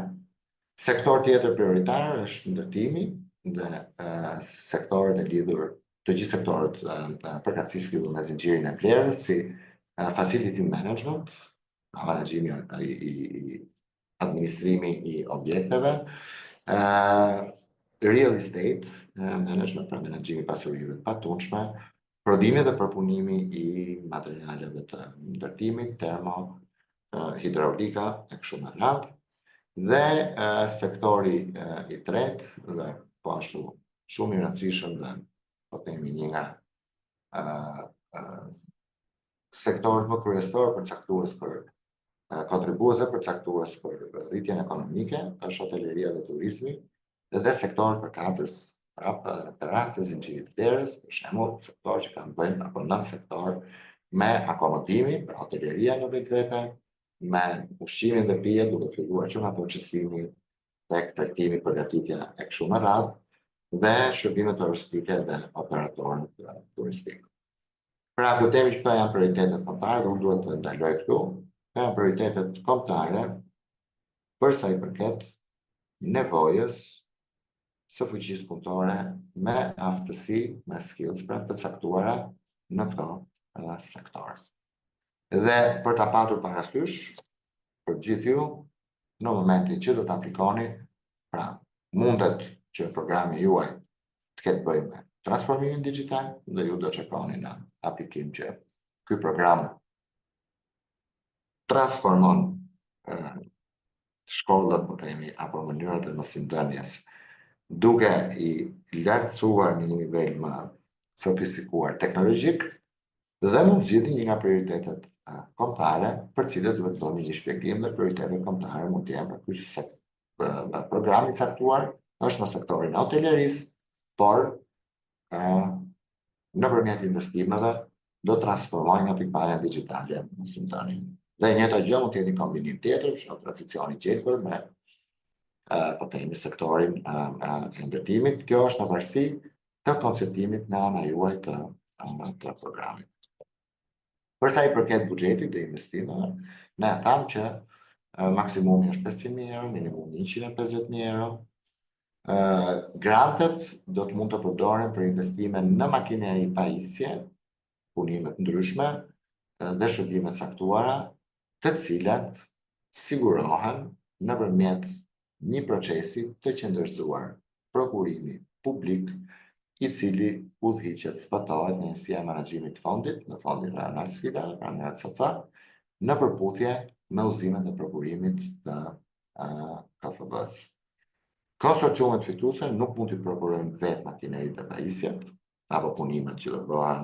Sektor tjetër prioritar është ndërtimi dhe sektorët e lidhur, të gjithë sektorët përkatësisht lidhur me zinxhirin e vlerës, si facility management, menaxhimi i administrimi i objekteve, real estate management, pra menaxhimi i pasurive të patundshme, prodhimi dhe përpunimi i materialeve të ndërtimit, termo, hidraulika e kështu me radhë, dhe sektori i tretë, dhe po ashtu shumë i rëndësishëm dhe po themi një nga sektorët më kryesorë përcaktues për kontribuese përcaktues për rritjen ekonomike, është hoteleria dhe turizmi, dhe sektorët përkatës, prapë në këtë rast të zinxhirit të vlerës, për shembull, sektor që kanë bëjnë apo nën sektor me akomodimin, për hoteleria në vetvete, me ushqimin dhe pijet, duke filluar që nga procesimi, tek tregtimi, përgatitja e kështu me radhë, dhe shërbimet turistike dhe operatorët turistik. Pra, ku themi që këto janë prioritetet kombëtare, dhe unë duhet të ndaloj këtu, janë prioritetet kombëtare për sa i përket nevojës së fuqisë punëtore me aftësi, me skills pra të caktuara në këto sektor. Dhe për ta patur parasysh për gjithë ju, në momentin që do të aplikoni, pra mundet që programi juaj të ketë bëjë me transformimin digital, dhe ju do çekoni në aplikim që ky program transformon shkollët, po themi, apo mënyrat e mësimdhënies, duke i lartësuar në një nivel më sofistikuar teknologjik, dhe mund zgjidhni një nga prioritetet kombëtare, për cilët duhet të dhoni një shpjegim dhe prioritetet kombëtare mund të jenë ky programi i caktuar është në sektorin e hotelerisë, por nëpërmjet investimeve do të transformojnë nga pikpamja digjitale në simultanisht. Dhe një njëjta gjë mund të jetë një kombinim tjetër, në tranzicioni gjelbër me po themi sektorin e ndërtimit. Kjo është në varësi të konceptimit nga ana juaj të programit. Për sa i përket buxhetit dhe investimeve, ne thamë që maksimumi është 500.000 euro, minimum 150.000 euro. Grantet do të mund të përdoren për investime në makineri pajisje, punimet ndryshme dhe shërbimet caktuara, të cilat sigurohen nëpërmjet një procesi të qëndërzuar prokurimi publik, i cili udhëhiqet, zbatohet në njësia e menaxhimit të fondit, në fondin rajonal sfidave, pra në RCF, në përputhje me udhëzimet e prokurimit të KFB-s. Konsorciumet fituese nuk mund të prokurojnë vetë makineritë e pajisjet, apo punimet që do bëhen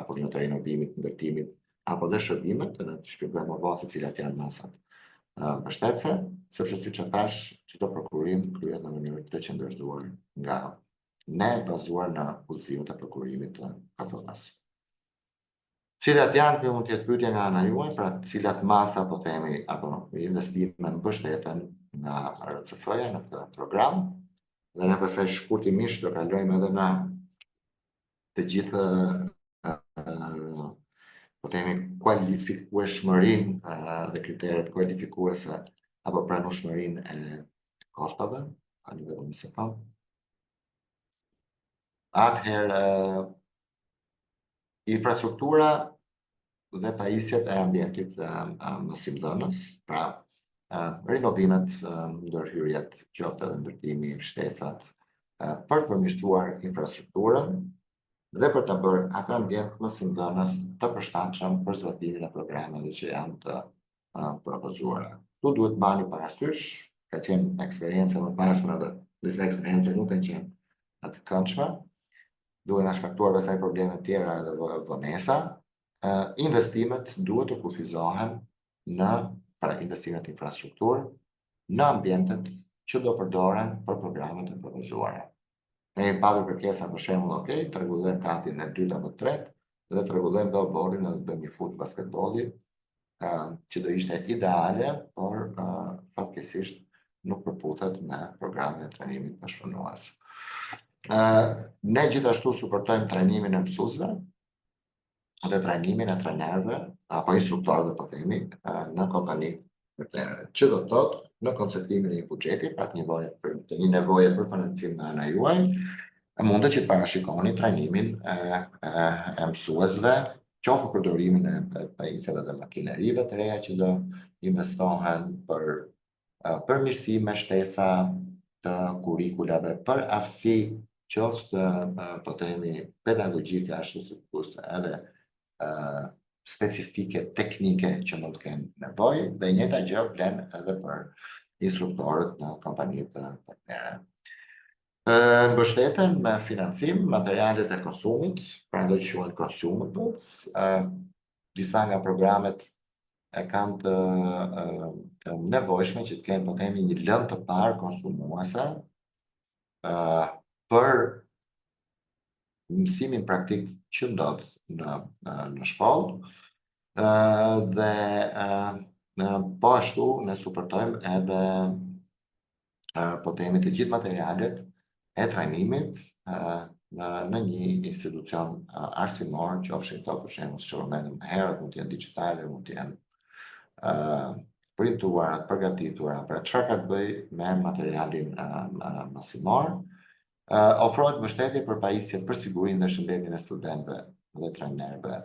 punimet e rinovimit, ndërtimit, apo dhe shërbimet, dhe ne të shpjegojmë më vonë se cilat janë masat mbështetëse, sepse siç e thash, çdo prokurim kryhet në mënyrë të qëndërzuar nga ne, bazuar në udhëzimet e prokurimit të KFB-s. Cilat janë, kjo mund të jetë pyetje nga ana juaj, pra cilat masa po themi apo investime mbështeten nga RCF-ja në këtë program, dhe ne pastaj shkurtimisht do kalojmë edhe në të gjithë po themi kualifikueshmërinë dhe kriteret kualifikuese apo pranueshmërinë e kostave a nivel municipal. Atëherë infrastruktura dhe pajisjet e ambientit mësimdhënës, pra rinovimet, ndërhyrjet, qoftë edhe ndërtimi, shtesat, për përmirësuar infrastrukturën dhe për të bërë atë ambient mësimdhënës të përshtatshëm për zbatimin e programeve që janë të propozuara. Ktu duhet bani parasysh, ka qenë eksperiencë më pashme dhe disa eksperiencë nuk kanë qenë të këndshme, duhen na shkaktuar pastaj probleme tjera edhe vonesa. Investimet duhet të kufizohen para investimet në infrastrukturë, në ambientet që do përdoren për programet e propozuara. Ne jemi padur kërkesa për shembull, të rregullojmë katin e dytë apo tretë dhe të rregullojmë dhe bolin edhe të bëjmë një fut basketbolli, që do ishte ideale, por fatkeqësisht nuk përputhet me programin e trajnimit bashkëpunues. Ne gjithashtu suportojmë trajnimin e mësuesve dhe trajnimin e trajnerëve apo instruktorëve po themi në kompani që do të thotë në konceptimin e një buxheti, pra të një nevoje për financim nga ana juaj, mundet që të parashikoni trajnimin e mësuesve, qoftë përdorimin e pajisjeve dhe makinerive të reja që do investohen për përmirësime, shtesa të kurikulave, për aftësi qoftë po themi pedagogjike ashtu siç edhe specifike teknike që mund të kenë nevojë, dhe e njëjta gjë vlen edhe për instruktorët në kompanitë të partnere. Mbështeten me financim materialet e konsumit, pra ato që quhen consumables. Disa nga programet e kanë të nevojshme që të kenë po themi një lëndë të parë konsumuese për mësimin praktik që ndodh në shkollë, dhe po ashtu ne suportojmë edhe po themi të gjithë materialet e trajnimit në një institucion arsimor, qofshin këto për shembull që përmendëm herët, mund të jenë digjitale, mund të jenë printuara, përgatitura, pra çfarë ka të bëjë me materialin masimor. Ofrohet mbështetje për pajisje për sigurinë dhe shëndetin e studentëve dhe trajnerëve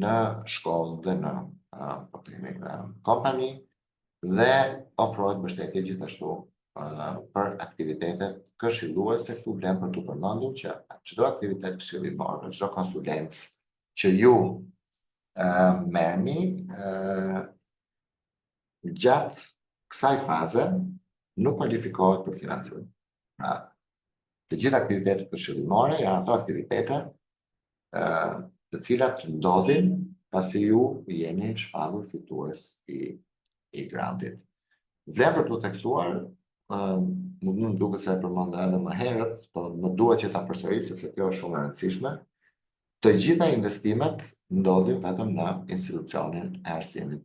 në shkollë dhe në po themi kompani, dhe ofrohet mbështetje gjithashtu për aktivitetet këshilluese. Këtu vlen për të përmendur që çdo aktivitet këshillimor, çdo konsulencë që ju merrni gjatë kësaj faze nuk kualifikohet për financim. Të gjitha aktivitetet këshillimore janë ato aktivitete të cilat ndodhin pasi ju jeni shpallur fitues i grantit. Vlen për të theksuar, më duket se e përmenda edhe më herët, po më duhet që ta përsëris sepse kjo është shumë e rëndësishme. Të gjitha investimet ndodhin vetëm në institucionin e arsimit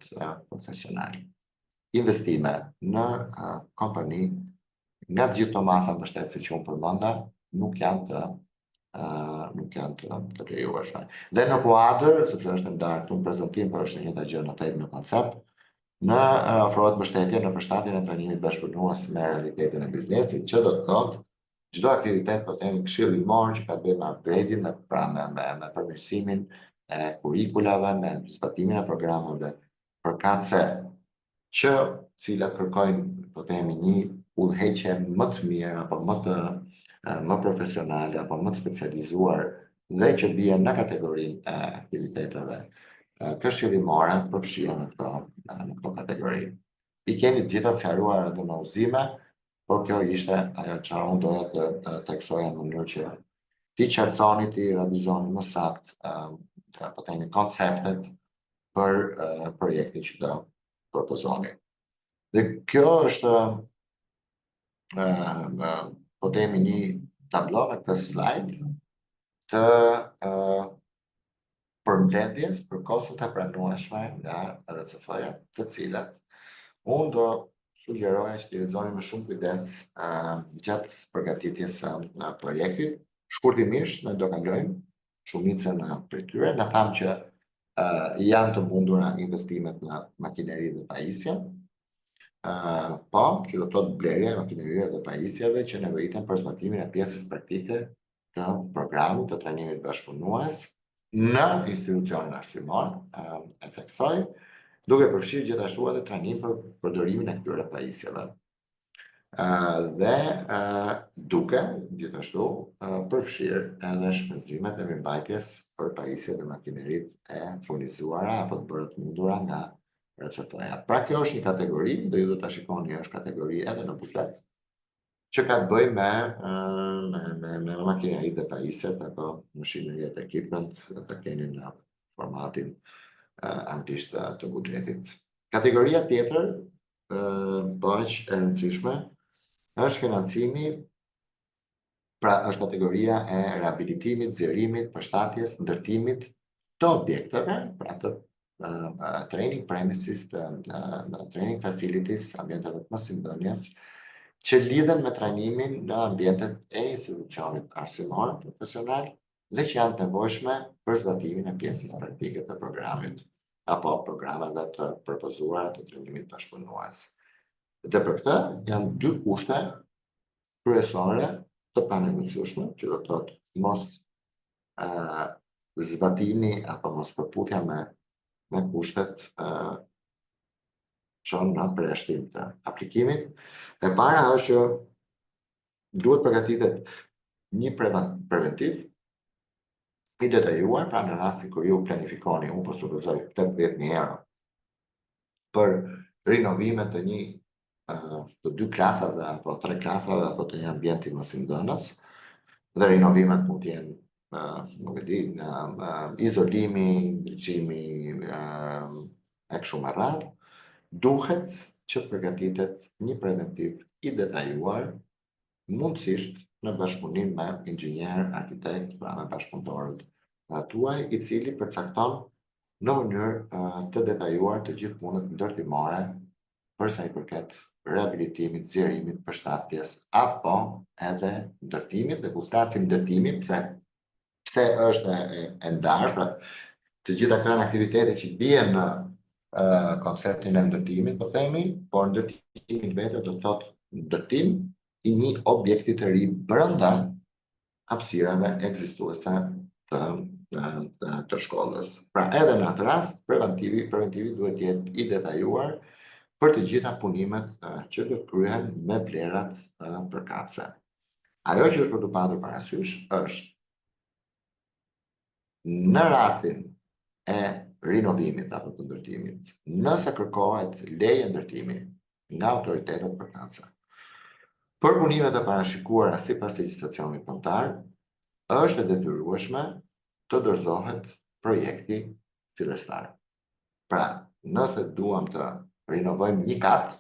profesional. Investime në kompani nga të gjithë të masa mbështetëse që unë përmenda nuk janë të lejueshme. Dhe në kuadër, sepse është ndarë këtu në prezantim, por është një gjë në thejtë në koncept, në ofrohet mbështetje në përshtatjen e trajnimit bashkëpunues me realitetin e biznesit, që do të thotë çdo aktivitet po themi këshillimor që ka të bëjë me upgrade-in, me përmirësimin e kurikulave, me zbatimin e programeve përkatëse që cilat kërkojnë po themi një udhëheqje më të mirë apo më profesionale apo më të specializuar dhe që bien në kategorinë e aktiviteteve këshillimore përfshihen në këto kategori. I keni të gjitha sqaruar edhe në udhëzime, por kjo ishte ajo çfarë unë doja të theksoja në mënyrë që ti qartësoni, ti realizoni më saktë po themi konceptet për projektin që do propozoni. Dhe kjo është po themi një tablo në këtë slide të përmbledhjes për kostot e pranueshme nga RCF-ja, të cilat unë do sugjeroja që t'i lexoni me shumë kujdes gjatë përgatitjes së projektit. Shkurtimisht ne do kalojmë shumicën prej tyre, na thamë që janë të mundura investimet në makineri dhe pajisje, po që do të thotë blerja e makinerive dhe pajisjeve që nevojiten për zbatimin e pjesës praktike të programit të trajnimit bashkëpunues në institucionin arsimor, e theksoj, duke përfshirë gjithashtu edhe trajnim për përdorimin e këtyre pajisjeve. Dhe duke gjithashtu përfshirë edhe shpenzimet e mirëmbajtjes për pajisjet dhe makinerit e furnizuara apo të bërë të mundura nga RCF-ja. Pra kjo është një kategori, dhe ju do ta shikoni është kategori edhe në buxhet, që ka të bëjë me makinerit dhe pajisjet apo makineriet e equipment të keni në formatin anglisht të buxhetit. Kategoria tjetër, aq e rëndësishme, është financimi, pra është kategoria e rehabilitimit, zgjerimit, përshtatjes, ndërtimit të objekteve, pra të training premises, training facilities, ambienteve të mosimbënies, që lidhen me trajnimin në ambientet e institucionit arsimor profesional dhe që janë të nevojshme për zbatimin e pjesës praktike të programit apo programeve të propozuara të trajnimit bashkëpunues. Dhe për këtë janë dy kushte kryesore të panegociueshme, që do të thotë mos zbatimi apo mos përputhja me kushtet që në përjashtim të aplikimit. E para është që duhet përgatitet një preventiv i detajuar, pra në rastin kur ju planifikoni, unë po supozoj 80.000 euro për rinovimet të të 2 klasave apo 3 klasave apo të një ambienti mosimbënës, dhe rinovimet mund të jenë nuk e di, izolimi, ndriçimi e kështu me radhë, duhet që përgatitet një preventiv i detajuar, mundësisht në bashkëpunim me inxhinier, arkitekt, pra me bashkëpunëtorët tuaj, i cili përcakton në mënyrë të detajuar të gjithë punët ndërtimore për sa i përket rehabilitimit, zgjerimit, përshtatjes apo edhe ndërtimit, dhe ku flasim ndërtimit, pse është e ndarë, pra të gjitha këto aktivitete që bien në konceptin e ndërtimit, po themi, por ndërtimi vetë do të thotë ndërtim i një objekti të ri brenda hapësirave ekzistuese të shkollës. Pra edhe në atë rast, preventivi duhet të jetë i detajuar për të gjitha punimet që do të kryhen me vlerat përkatëse. Ajo që është për të patur parasysh është në rastin e rinovimit apo të ndërtimit, nëse kërkohet leje ndërtimi nga autoritetet përkatëse për punimet e parashikuara sipas legjislacionit kombëtar, është e detyrueshme të dorëzohet projekti fillestar. Pra, nëse duam të rinovojmë një kat,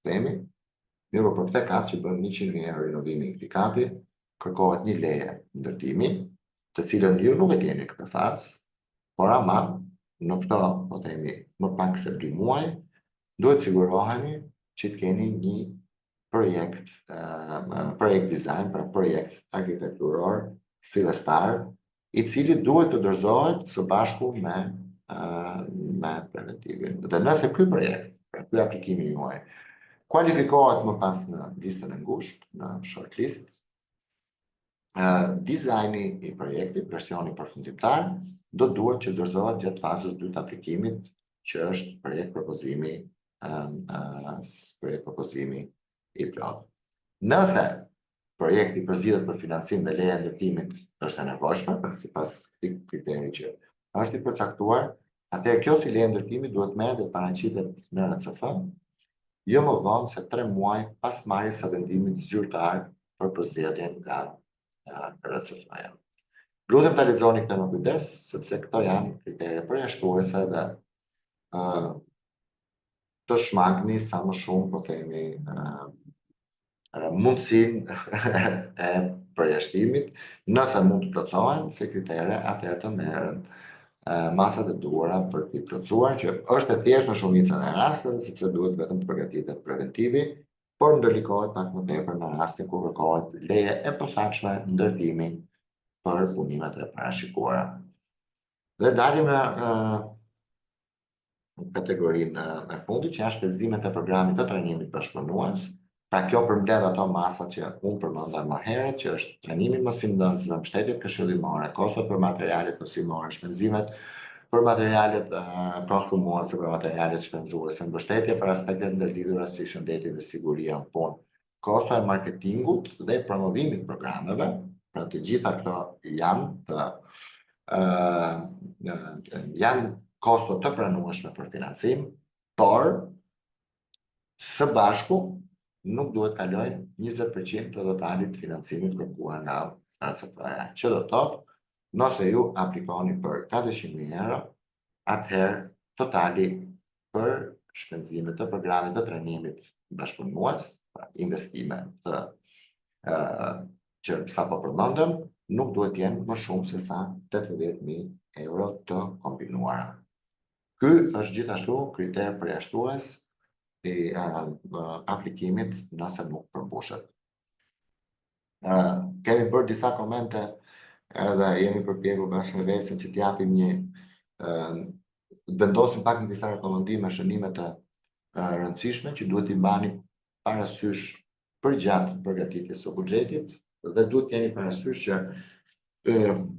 themi, mirë për këtë kat që bën 100.000 euro rinovimi i këtij kati, kërkohet një leje ndërtimi, të cilën ju nuk e keni këtë fazë, por ama në këto, po themi, më pak se 2 muaj, duhet siguroheni që të keni një projekt design, pra projekt arkitekturor fillestar, i cili duhet të dorëzohet së bashku me preventivin. Dhe nëse ky projekt, pra ky aplikimi juaj, kualifikohet më pas në listën e ngushtë, në shortlist, dizajni i projektit, versioni përfundimtar, do duhet që dorëzohet gjatë fazës 2 të aplikimit, që është projekt propozimi i plot. Nëse projekti përzidhet për financim dhe leja ndërtimit është e nevojshme, sipas këtij kriteri që është i përcaktuar, atëherë kjo si leja ndërtimit duhet merret dhe paraqitet në RCF, jo më vonë se 3 muaj pas marrjes së vendimit zyrtar për përzgjedhjen nga RCF-ja. Lutem ta lexoni këtë me kujdes, sepse këto janë kritere përjashtuese dhe të shmangni sa më shumë, po themi, mundësinë e përjashtimit, nëse mund të plotësohen se kritere, atëherë të merren masat e duhura për t'i plotësuar, që është e thjeshtë në shumicën e rasteve, sepse duhet vetëm të përgatitet preventivi, por ndërlikohet pak më tepër në rastin kur kërkohet leje e posaçme ndërtimi për punimet e parashikuara. Dhe dalim në kategorinë e fundit, që janë shpenzimet e programit të trajnimit bashkëpunues. Pra kjo përmbledh ato masat që unë përmenda më herët, që është trajnimi mësimdhënës, mbështetjet këshillimore, kostot për materialet mësimore, shpenzimet për materialet konsumuese, për materialet shpenzuese, mbështetje për aspektet ndërlidhura si shëndeti dhe siguria në punë, kosto e marketingut dhe promovimit programeve. Pra të gjitha këto janë kosto të pranueshme për financim, por së bashku nuk duhet kalojnë 20% të totalit të financimit kërkuar nga RCF-ja, që do të thotë, nëse ju aplikoni për 400.000 euro, atëherë totali për shpenzimet të programit të trajnimit bashkëpunues, investime që sapo përmendëm, nuk duhet të jenë më shumë se sa 80.000 euro të kombinuara. Ky është gjithashtu kriter përjashtues i aplikimit nëse nuk përmbushet. Kemi bërë disa komente edhe jemi përpjekur bashkë me Vesin që t'japim vendosim pak në disa rekomandime, shënime të rëndësishme që duhet i bani parasysh përgjatë përgatitjes së buxhetit, dhe duhet keni parasysh që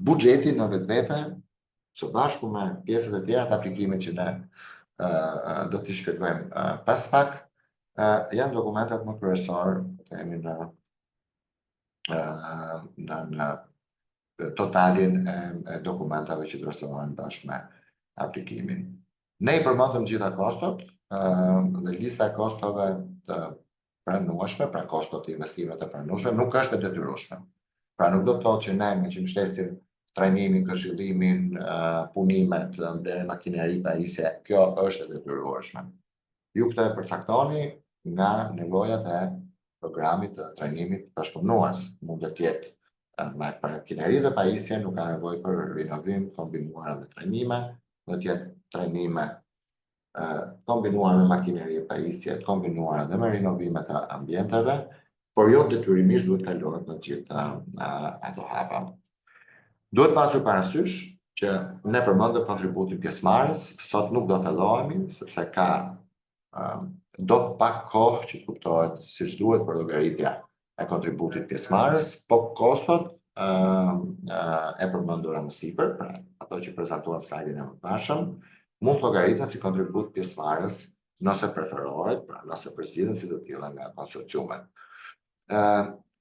buxheti në vetvete, së bashku me pjesët e tjera të aplikimit që ne do t'i shpjegojmë pas pak, janë dokumentat më kryesor në totalin e dokumentave që dorëzohen bashkë me aplikimin. Ne i përmendëm gjitha kostot dhe lista e kostove të pranueshme, pra kostot e investimeve të pranueshme, nuk është e detyrueshme. Pra nuk do të thotë që ne me që mbështesim trajnimin, këshillimin, punimet, mbledhjen makineri pajisje, kjo është e detyrueshme. Ju këtë e përcaktoni nga nevojat e programit të trajnimit bashkëpunues. Mund të jetë me makineri dhe pajisje, nuk ka nevojë për rinovim kombinuar me trajnime, do të jetë trajnime kombinuar me makineri e pajisje, kombinuar dhe me rinovime të ambienteve, por jo detyrimisht duhet kalohet në gjitha ato hapa. Duhet pasur parasysh që ne përmendëm kontributin pjesëmarrës, sot nuk do thellohemi, sepse ka do pak kohë që kuptohet siç duhet për llogaritja e kontributit pjesëmarrës, po kostot e përmendura më sipër, pra ato që prezantuam slajdin e mëparshëm, mund të llogariten si kontribut pjesëmarrës nëse preferohet, pra nëse përzidhen si të tilla nga konsorciumet.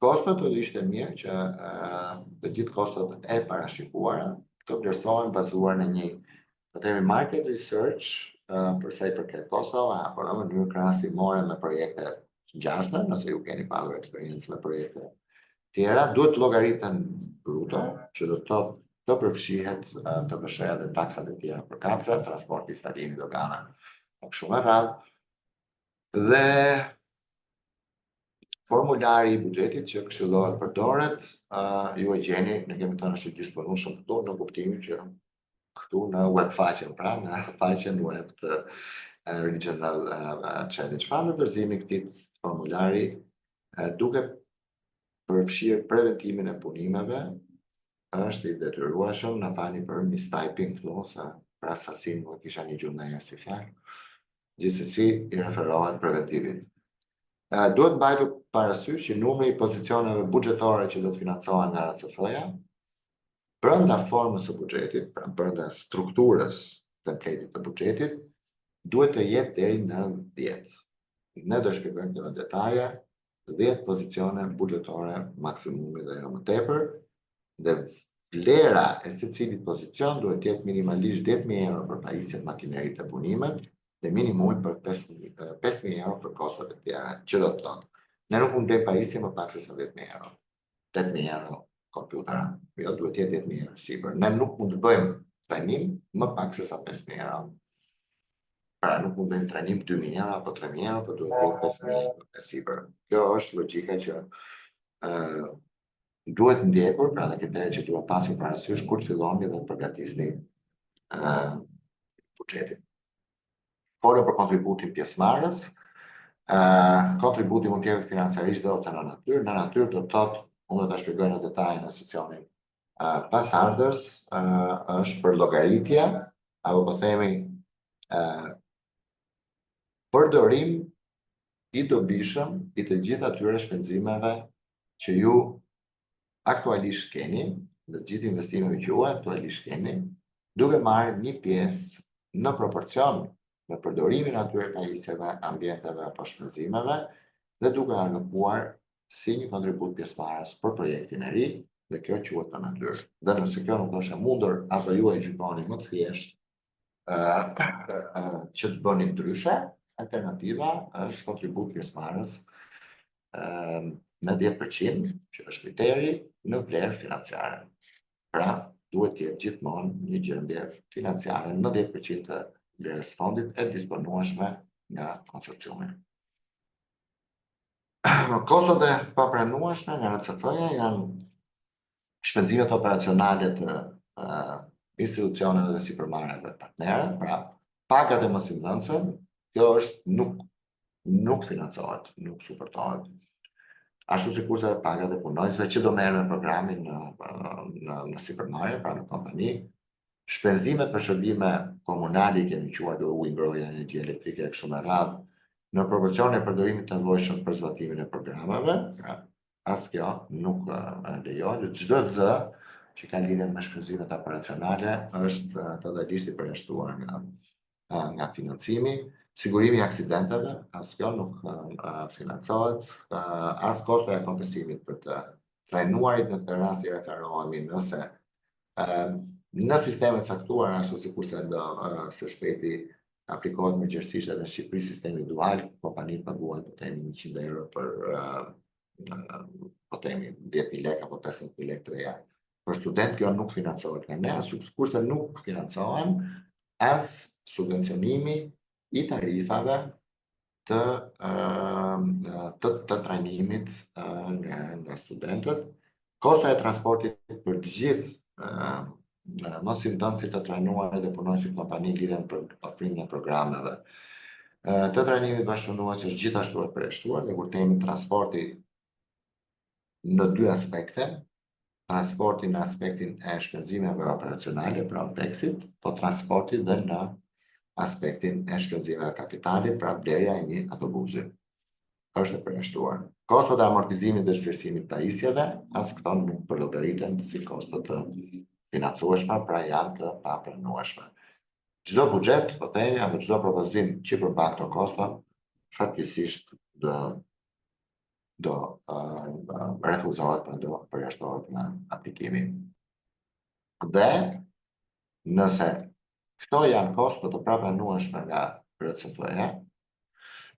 Kostot do ishte mirë që të gjithë kostot e parashikuara të vlerësohen bazuar në një, po themi, market research për sa i përket kostove, apo në mënyrë krahasimore me projekte ngjashme, nëse ju keni pasur eksperiencë me projekte tjera, duhet të llogariten bruto, që do të thotë të përfshihet të përfshihet edhe taksat e tjera për kafshë, transporti, instalimi, dogana, kështu me radhë. Dhe formulari I buxhetit që këshillohet përdoret, ju e gjeni, ne kemi thënë është I disponueshëm këtu në kuptimin që këtu në web faqen, pra në faqen web të Regional Challenge Fund, dorëzimi I këtij formulari duke përfshirë preventimin e punimeve është I detyrueshëm në fani për mistyping këtu, se pra sasin nuk kisha një gjumë në si fjalë. Gjithsesi I referohet preventivit. Duhet mbajtur parasysh që numri I pozicioneve buxhetore që do të financohen nga RCF-ja brenda formës së buxhetit, pra brenda strukturës templatit të buxhetit, duhet të jetë deri në 10. Ne do shpjegojmë këto në detaje, 10 pozicione buxhetore maksimumi dhe jo më tepër, dhe vlera e secilit pozicion duhet të jetë minimalisht 10.000 euro për pajisjet, makineritë e punimet, dhe minimumi për 5.000 euro për kostot e tjera, që do të thotë. Ne nuk mund të bëjmë pajisje më pak se sa 10.000 euro. 8.000 euro kompjutera, jo duhet të jetë 10.000 euro sipër. Ne nuk mund të bëjmë trajnim më pak se sa 5.000 euro. Pra nuk mund të bëjmë trajnim 2.000 euro apo 3.000 euro, por duhet të jetë 5.000 euro e sipër. Kjo është logjika që duhet ndjekur, pra dhe kriteret që duhet pasur parasysh kur filloni dhe të përgatisni buxhetin. Folëm për kontributin pjesëmarrës. Kontributi mund të jetë financiarisht dhe ose në natyrë. Në natyrë do të thotë, unë do ta shpjegoj në detaj në sesionin pasardhës, është për llogaritje, apo po themi përdorim I dobishëm I të gjithë atyre shpenzimeve që ju aktualisht keni, dhe të gjithë investimeve që ju aktualisht keni, duke marrë një pjesë në proporcion me përdorimin atyre pajisjeve, ambienteve apo shpenzimeve, dhe duke alokuar si një kontribut pjesëmarrës për projektin e ri, dhe kjo quhet në natyrë. Dhe nëse kjo nuk është e mundur, apo ju e gjykoni më të thjesht që të bëni ndryshe, alternativa është kontribut pjesëmarrës me 10%, që është kriteri në vlerë financiare. Pra, duhet të jetë gjithmonë një gjendje financiare në 10% të vlerës fondit e disponueshme nga konsorciumi. Kostot e papranueshme nga RCF-ja janë shpenzimet operacionale të institucioneve dhe sipërmarrjeve partnere, pra pagat e mosimdhënëse, kjo është nuk financohet, nuk suportohet. Ashtu sikurse pagat e punonjësve që do merren me programin në sipërmarrje, pra në kompani, shpenzimet për shërbime komunale I kemi quajtur ujë, ngrohje, energji elektrike e kështu me radhë, në proporcion e përdorimit të nevojshëm për zbatimin e programeve, pra as kjo nuk lejohet. Çdo zë që ka lidhje me shpenzimet operacionale është totalisht I përjashtuar nga financimi. Sigurimi I aksidenteve, as kjo nuk financohet, as kosto e kontestimit për të trajnuarit në këtë rast I referohemi nëse në sistemet caktuara, ashtu sikurse së shpejti aplikohet më gjithësisht edhe në Shqipëri sistemi dual, kompanitë paguajnë po themi 100 euro për po themi 10.000 lekë apo 15.000 lekë treja. Për student kjo nuk financohet nga ne, ashtu sikurse nuk financohen as subvencionimi I tarifave të trajnimit nga studentët, kosto e transportit për të gjithë mosimdhënësit të trajnuar dhe punonjësit kompani lidhen për ofrimin e programeve. Të trajnimit bashkëpunues është gjithashtu e përjashtuar, dhe kur themi transporti në dy aspekte, transporti në aspektin e shpenzimeve operacionale, pra OPEX-it, po transporti dhe në aspektin e shpenzimeve kapitalit, pra blerja e një autobusi. Është e përjashtuar. Kostot e amortizimit dhe zhvlerësimit pajisjeve, as këto nuk përllogariten si kostot të financueshme, pra janë të papranueshme. Çdo buxhet, po themi, apo çdo propozim që përmban këto kosto, fatkeqësisht do refuzohet, do përjashtohet nga aplikimi. Dhe nëse këto janë kosto të papranueshme nga RCF-ja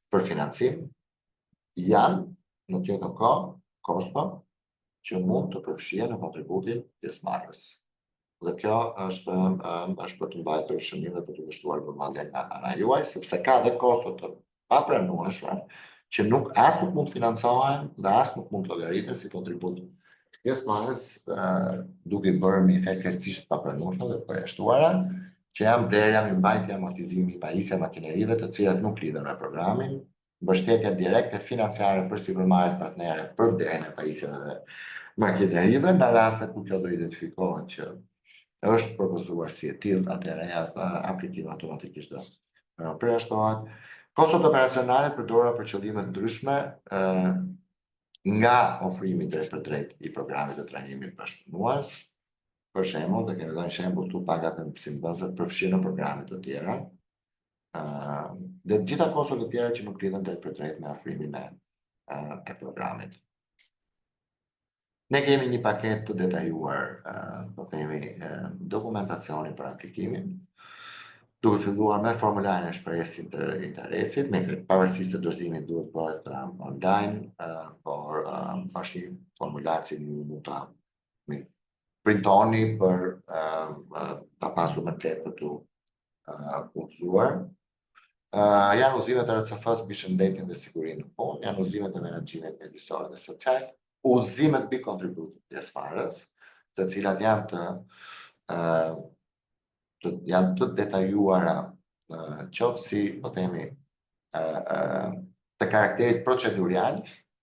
për financim, janë në të njëjtën kohë kosto që mund të përfshihen në kontributin pjesëmarrës. Dhe kjo është për të mbajtur shënim dhe për të kushtuar vëmendjen nga ana juaj, sepse ka dhe kosto të papranueshme që as nuk mund financohen dhe as nuk mund llogariten si kontribut pjesëmarrës, duke bërë me efekt rrezikisht papranueshme dhe përjashtuara, që janë blerja, mbajtja, amortizimi, pajisja makinerive të cilat nuk lidhen me programin, mbështetja direkte financiare për sipërmarrjet partnere për blerjen e pajisjeve dhe makinerive, në raste ku kjo do identifikohet që është propozuar si e tillë, atëherë aplikimi automatikisht do përjashtohet. Kostot operacionale përdorura për qëllime të ndryshme nga ofrimi drejt për drejt i programit të trajnimit bashkëpunues. Për shembull, do kemi dhënë shembull këtu pagat e mësimdhënësve përfshirë në programe të tjera. Dhe të gjitha kostot e tjera që nuk lidhen drejt për drejt me ofrimin e programit. Ne kemi një paketë të detajuar, po themi, dokumentacioni për aplikimin, duke filluar me formularin e shprehjes të interesit, me pavarësisht se dorëzimi duhet bëhet online, por është një formular që mund ta printoni për ta pasur më tepër të udhëzuar. Janë udhëzimet e RCF-s mbi shëndetin dhe sigurinë në punë, janë udhëzimet e menaxhimit mjedisor dhe social, udhëzimet mbi kontributin pjesëmarrës, të cilat janë të detajuara, qoftë si, po themi, të karakterit procedurial,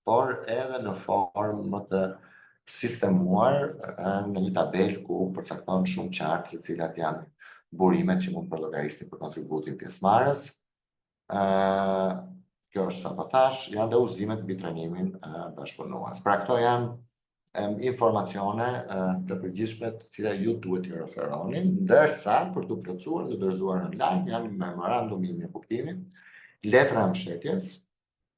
por edhe në formë më të sistemuar në një tabel ku përcakton shumë qartë se cilat janë burimet që mund përllogarisin për kontributin pjesëmarrës. Kjo është sa po thash, janë dhe udhëzimet mbi trajnimin bashkëpunues. Pra këto janë informacione të përgjithshme të cilat ju duhet t'i referoni, ndërsa për të plotësuar dhe dorëzuar online janë memorandumi i mirëkuptimit, letra e mbështetjes,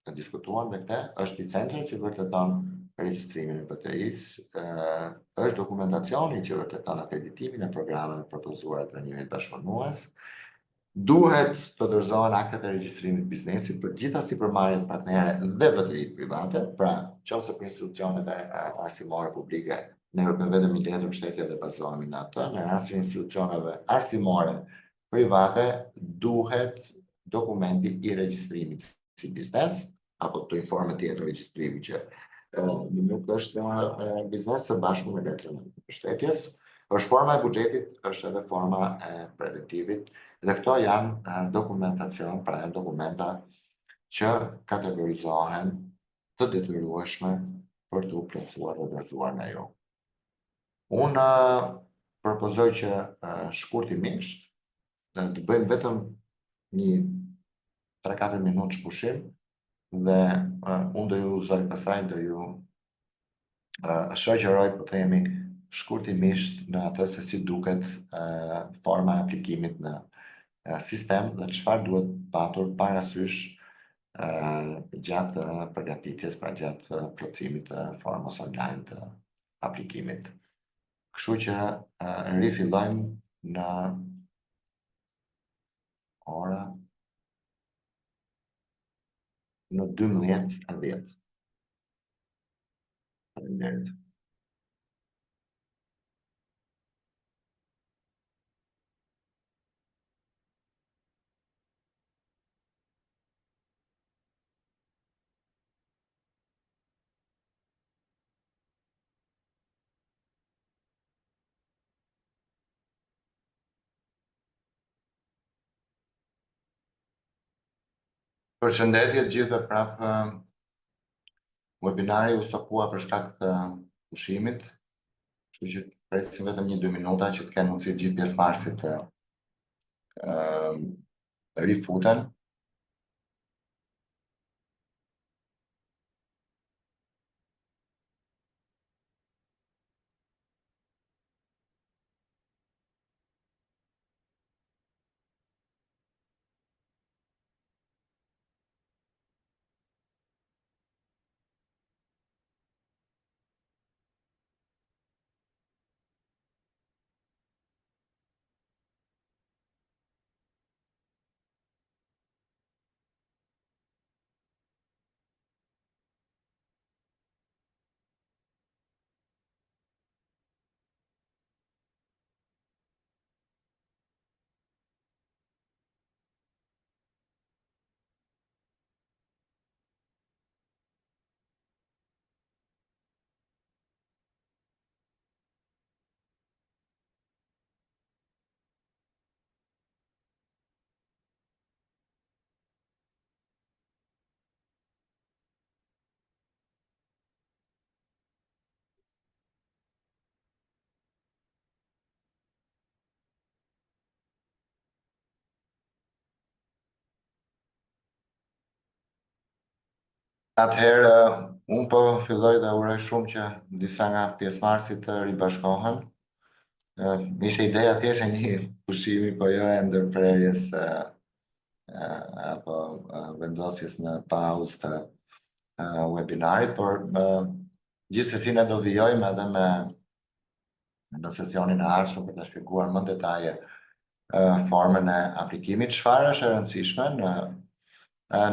të diskutuar dhe këtë, është licenca që vërteton regjistrimin e PTI-s, është dokumentacioni që vërteton akreditimin e programeve propozuara të trajnimit bashkëpunues. Duhet të dorëzohen aktet e regjistrimit biznesit për gjitha sipërmarrjet partnere dhe VTI-t private, pra qoftë për institucionet arsimore publike, ne kërkojmë vetëm një letër mbështetje dhe bazohemi në atë. Në rastin e institucioneve arsimore private, duhet dokumenti i regjistrimit si biznes, apo të informe tjetër regjistrimi që nuk është biznes së bashku me letrën e mbështetjes. Është forma e buxhetit, është edhe forma e preventivit, dhe këto janë dokumentacion, pra janë dokumenta që kategorizohen të detyrueshme për të plotësuar dhe dorëzuar nga ju. Unë propozoj që shkurtimisht të bëjmë vetëm një 3-4 minutë shpushim dhe unë do ju uzoj pasaj, do ju shoqëroj, po themi, shkurtimisht në atë se si duket forma e aplikimit në sistem dhe çfarë duhet patur parasysh gjatë përgatitjes, pra gjatë plotësimit të formës online të aplikimit. Kështu që rifillojmë në ora në 12:10. Faleminderit. Përshëndetje të gjithëve, prapë webinari u stopua për shkak të pushimit, kështu që presim vetëm 1-2 minuta që të kenë mundësi gjithë pjesëmarrësit të rifuten. Atëherë, unë po filloj dhe uroj shumë që disa nga pjesëmarrësit të ribashkohen. Ishte ideja thjesht e një pushimi, po jo e ndërprerjes apo vendosjes në pauzë të webinarit, por gjithsesi ne do vijojmë edhe në sesionin e ardhshëm për të shpjeguar më detaje formën e aplikimit, çfarë është e rëndësishme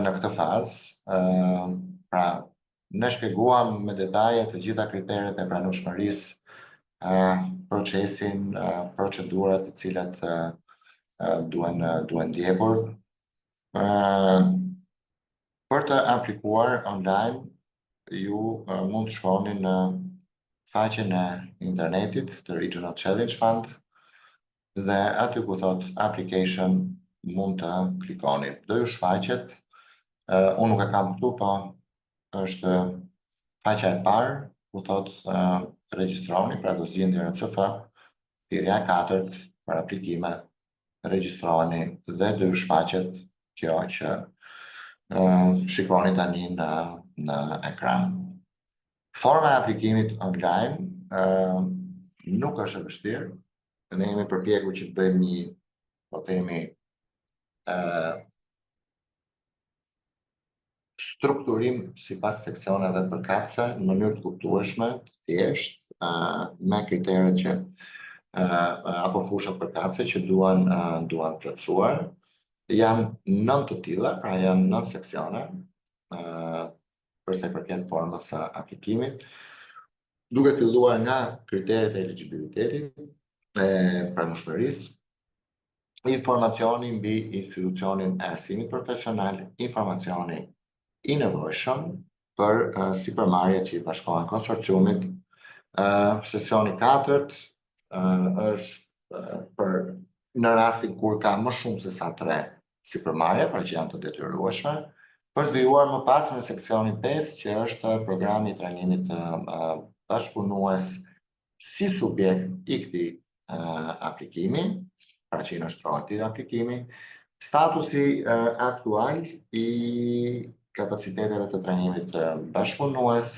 në këtë fazë. Pra, ne shpjeguam me detaje të gjitha kriteret e pranueshmërisë, procesin, procedurat të cilat duhen ndjekur. Për të aplikuar online, ju mund të shkoni në faqen e internetit të Regional Challenge Fund dhe aty ku thot application mund të klikoni. Do ju shfaqet, unë nuk e kam këtu, po është faqja e parë ku thot regjistroni, pra do zgjidhni RCF, thirrja e katërt për aplikime, regjistroni dhe do ju shfaqet kjo që shikoni tani në ekran. Forma e aplikimit online nuk është e vështirë. Ne jemi përpjekur që të bëjmë një, po themi, strukturim sipas seksioneve përkatëse në mënyrë të kuptueshme, të thjeshtë, me kriteret që apo fushat përkatëse që duan plotësuar. Janë 9 të tilla, pra janë 9 seksione, për sa i përket formës së aplikimit, duke filluar nga kriteret e eligibilitetit, e pranueshmërisë, informacioni mbi institucionin e arsimit profesional, informacioni i nevojshëm për sipërmarrje që i bashkohen konsorciumit. Sesioni 4 është për në rastin kur ka më shumë se sa 3 sipërmarrje, pra që janë të detyrueshme, për të vijuar më pas në seksionin 5, që është programi i trajnimit bashkëpunues si subjekt i këtij aplikimi, pra që i nështrohet i aplikimi, statusi aktual i kapaciteteve të trajnimit bashkëpunues,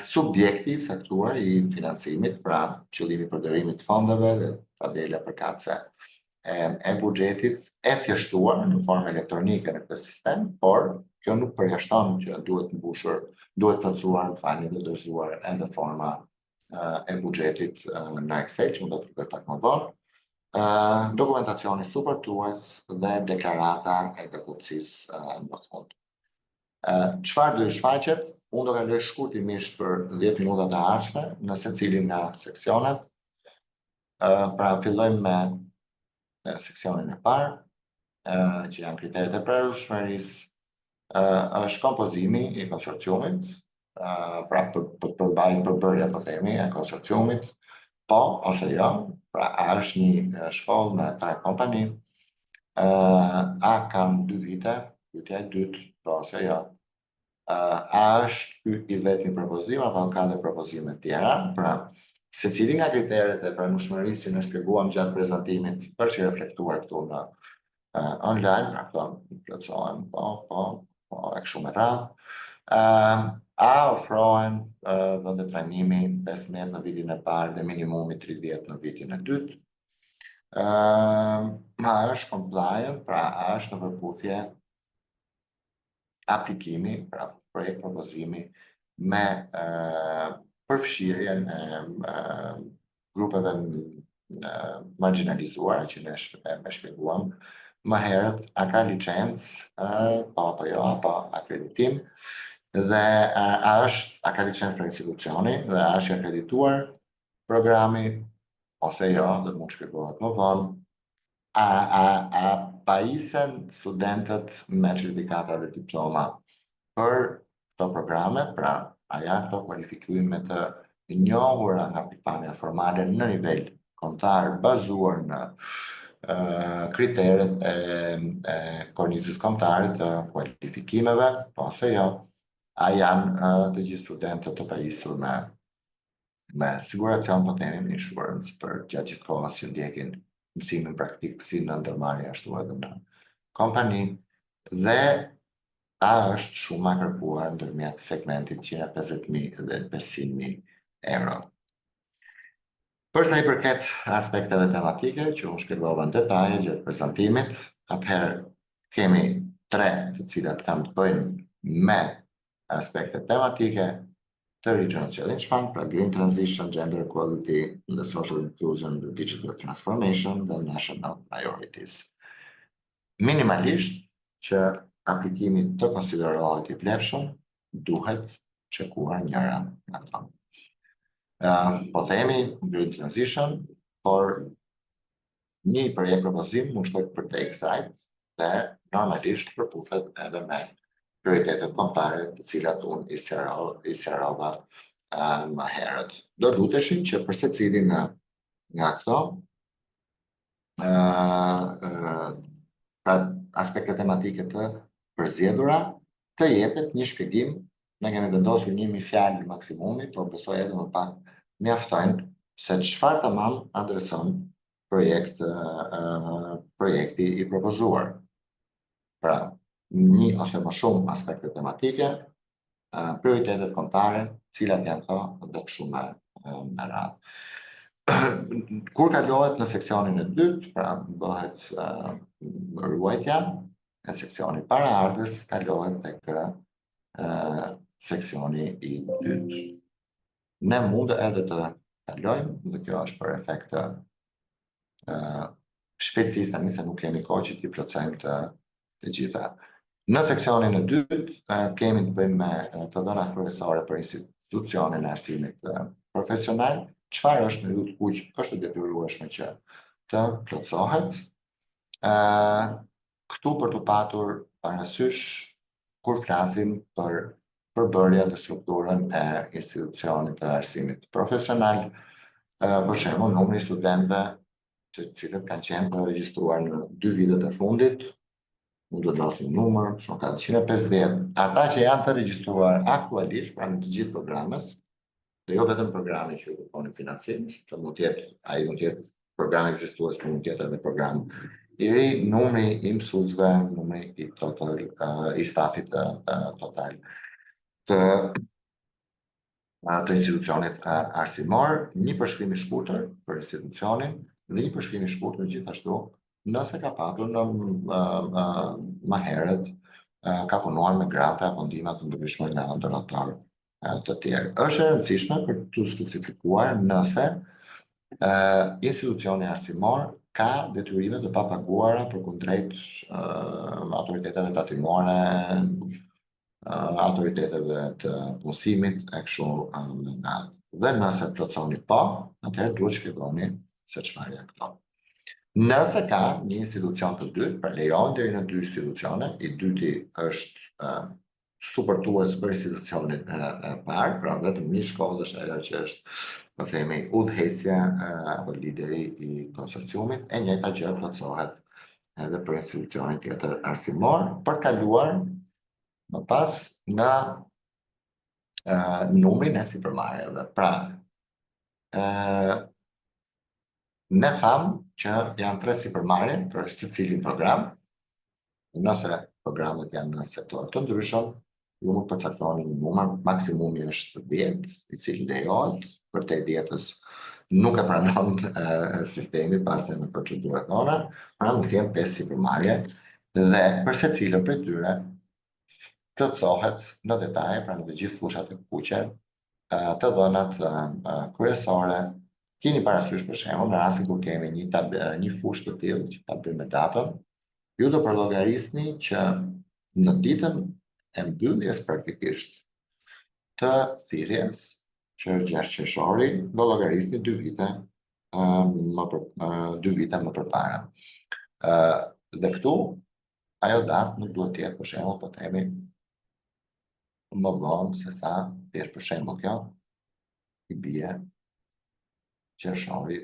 subjekti i caktuar i financimit, pra qëllimi përdorimit të fondeve dhe tabela përkatëse e buxhetit e thjeshtuar në formë elektronike në këtë sistem, por kjo nuk përjashton që duhet plotësuar, dhe dorëzuar edhe forma e buxhetit në Excel, që mund të tregoj pak më vonë, dokumentacioni suportues dhe deklarata e dekutësisë në fund. Çfarë do ju shfaqet? Unë do kaloj shkurtimisht për 10 minutat e ardhshme në secilin nga seksionet. Pra fillojmë me seksionin e parë, që janë kriteret e pranueshmërisë, është kompozimi i konsorciumit, pra përbërja, po themi, e konsorciumit, po ose jo, pra a është një shkollë me 3 kompani, a kanë 2 vite, pyetja e dytë, po ose jo, a është ky i vetmi propozim apo ka dhe propozime tjera. Pra, secili nga kriteret e pranueshmërisë që ne shpjeguam gjatë prezantimit është i reflektuar këtu në online, pra këto plotësohen, po e kështu me radhë. A ofrohen vende trajnimi 15 në vitin e parë dhe minimumi 30 në vitin e dytë. A është compliant, pra a është në përputhje aplikimi, pra projekt propozimi me përfshirjen e grupeve marginalizuara që ne shpjeguam më herët, a ka licencë, po apo jo, apo akreditim, dhe a ka licencë për institucioni dhe a është akredituar programi ose jo, dhe mund shpjegohet më vonë. A pajisen studentët me certifikata dhe diploma për këto programe, pra a janë këto kualifikime të njohura nga pikpamja formale në nivel kombëtar, bazuar në kriteret e kornizës kombëtare të kualifikimeve, po ose jo, a janë të gjithë studentët të pajisur me siguracion, po themi insurance për gjatë gjithë kohës që ndjekin mësimin praktik si në ndërmarrje ashtu edhe në kompani, dhe a është shuma kërkuar ndërmjet segmentit 150.000 dhe 500.000 euro. Për sa i përket aspekteve tematike që unë shpjegova në detaje gjatë prezantimit, atëherë kemi 3 të cilat kanë të bëjnë me aspekte tematike të Regional Challenge Fund, pra Green Transition, Gender Equality, the Social Inclusion, the Digital Transformation dhe National Priorities. Minimalisht që aplikimi të konsiderohet i plefshëm, duhet çekuar njëra nga këto. Po themi Green Transition, por një projekt propozim mund shkojë përtej kësaj dhe normalisht përputet edhe me prioritetet kombëtare të cilat unë i sqarova më herët. Do luteshim që për secilin nga këto pra aspekte tematike të përzgjedhura të jepet një shpjegim. Ne kemi vendosur 1000 fjalë maksimumi, por besoj edhe më pak mjaftojnë se çfarë tamam adreson projekti i propozuar. Pra, një ose më shumë aspekte tematike, prioritetet kombëtare, cilat janë këto dhe kështu me radhë. Kur kalohet në seksionin e dytë, pra bëhet ruajtja, në seksionin paraardhës kalohet tek seksioni i dytë. Ne mund edhe të kalojmë, dhe kjo është për efekt shpejtësisë, tani se nuk kemi kohë që t'i plotësojmë të gjitha. Në seksionin e dytë kemi të bëjmë me të dhënat kryesore për institucionin e arsimit profesional, çfarë është në lutë kuq është e detyrueshme që të plotësohet. Këtu për të patur parasysh kur flasim për përbërjen dhe strukturën e institucionit të arsimit profesional, për shembull numri i studentëve të cilët kanë qenë të regjistruar në 2 vitet e fundit, mund të dasim numër, shumë ka 150. Ata që janë të regjistruar aktualisht, pra në të gjithë programet, dhe jo vetëm programe që kërkojnë financim, që mund të jetë program ekzistues, mund të jetë edhe program i ri, numri i mësuesve, numri i stafit total të institucionit arsimor, një përshkrim i shkurtër për institucionin dhe një përshkrim i shkurtër gjithashtu nëse ka patur më herët ka punuar me granta apo ndihma të ndryshme nga donatorë të tjerë. Është e rëndësishme për të specifikuar nëse institucioni arsimor ka detyrime të papaguara përkundrejt autoriteteve tatimore, autoriteteve të punësimit e kështu me radhë. Dhe nëse plotësoni po, atëherë duhet shpjegoni se çfarë janë këto. Nëse ka një institucion të dytë, pra lejohen deri në 2 institucione, i dyti është supportues për institucionin e parë, pra vetëm një shkollë është ajo që është, po themi, udhëheqësja apo lideri i konsorciumit, e njëjta gjë plotësohet edhe për institucionin tjetër arsimor, për të kaluar më pas në numrin e sipërmarrjeve. Pra, ne thamë që janë 3 sipërmarrje për secilin program. Nëse programet janë në sektor të ndryshëm, ju mund përcaktoni një numër, maksimumi është 10, i cili lejohet, për te 10-ës nuk e pranon sistemi pas në procedurat tona, pra mund të kenë 5 sipërmarrje dhe për secilën prej tyre plotësohet në detaj, pra në të gjithë fushat e kuqe, të dhënat kryesore. Keni parasysh për shembull, në rastin kur kemi një fushë të tillë që ta bëjmë me datën, ju do përllogarisni që në ditën e mbylljes praktikisht të thirrjes, që është 6 qershori, do llogarisni 2 vite më përpara. Dhe këtu ajo datë nuk duhet të jetë për shembull, po themi më vonë se sa thjesht për shembull kjo i bie qershori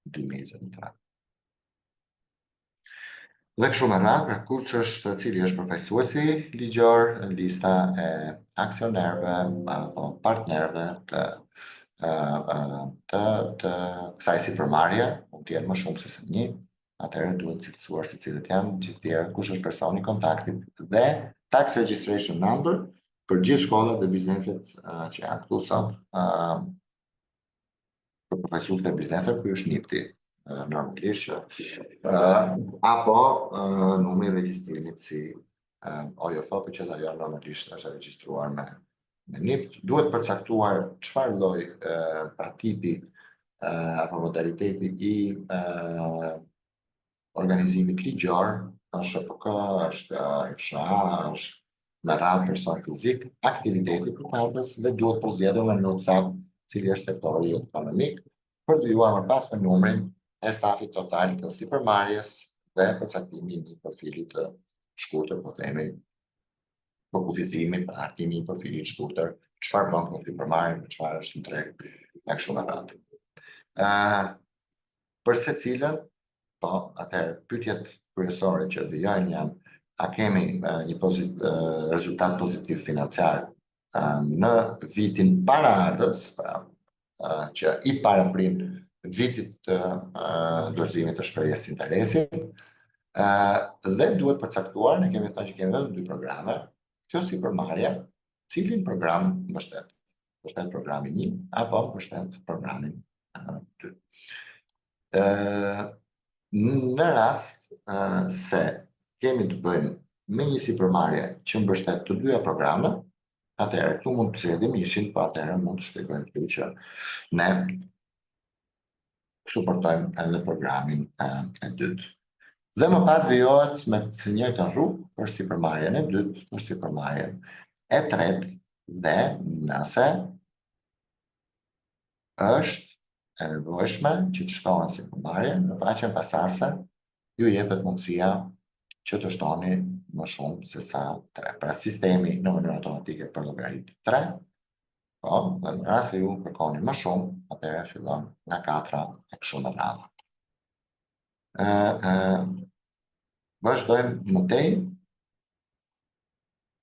2023. Dhe kështu me radhë, pra kush është cili është përfaqësuesi ligjor, lista e aksionerëve apo partnerëve të kësaj sipërmarrje, mund të jenë më shumë se një, atëherë duhet cilësuar se cilët janë gjithë tjerë, kush është personi i kontaktit dhe tax registration number për gjithë shkollat dhe bizneset që janë këtu sot, për përfaqësuesit e bizneseve, ky është NIPT-i, normalisht që apo numri i regjistrimit si OJF, që ajo normalisht është regjistruar me NIPT. Duhet përcaktuar çfarë lloj pra tipi apo modaliteti i organizimit ligjor, është SHPK, është FSHA, është me radhë person fizik, aktiviteti përkatës dhe duhet përzgjedhur në mënyrë të saktë cili është sektori ekonomik, për vijuar më pas me numrin e stafit total të sipërmarrjes dhe përcaktimin e profilit të shkurtër, po themi, për kufizimit, për hartimi i profilit shkurtër, çfarë bën këtë sipërmarrje, çfarë është në treg e kështu me radhë. Për secilën, po, atëherë pyetjet kryesore që vijojnë janë: a kemi një rezultat pozitiv financiar në vitin paraardhës, që i paraprin vitit të dorëzimit të shprehjes interesit, dhe duhet përcaktuar, ne kemi thënë që kemi vetëm 2 programe, kjo sipërmarrje, cilin program mbështet? Mbështet programin 1 apo mbështet programin 2? Në rast se kemi të bëjmë me një sipërmarrje që mbështet të dyja programe, atëherë këtu mund të zgjedhim ishin, po atëherë mund të shpjegojmë këtu që ne suportojmë edhe programin e dytë. Dhe më pas vijohet me të njëjtën rrugë për sipërmarrjen e dytë, për sipërmarrjen e tretë, dhe nëse është e nevojshme që të shtohen sipërmarrje, në faqen pasardhëse ju jepet mundësia që të shtoni më shumë se sa 3. Pra sistemi në mënyrë automatike për llogarit 3, po, dhe në rast se ju kërkoni më shumë, atëherë fillon nga 4 e kështu me radhë. Vazhdojmë më tej.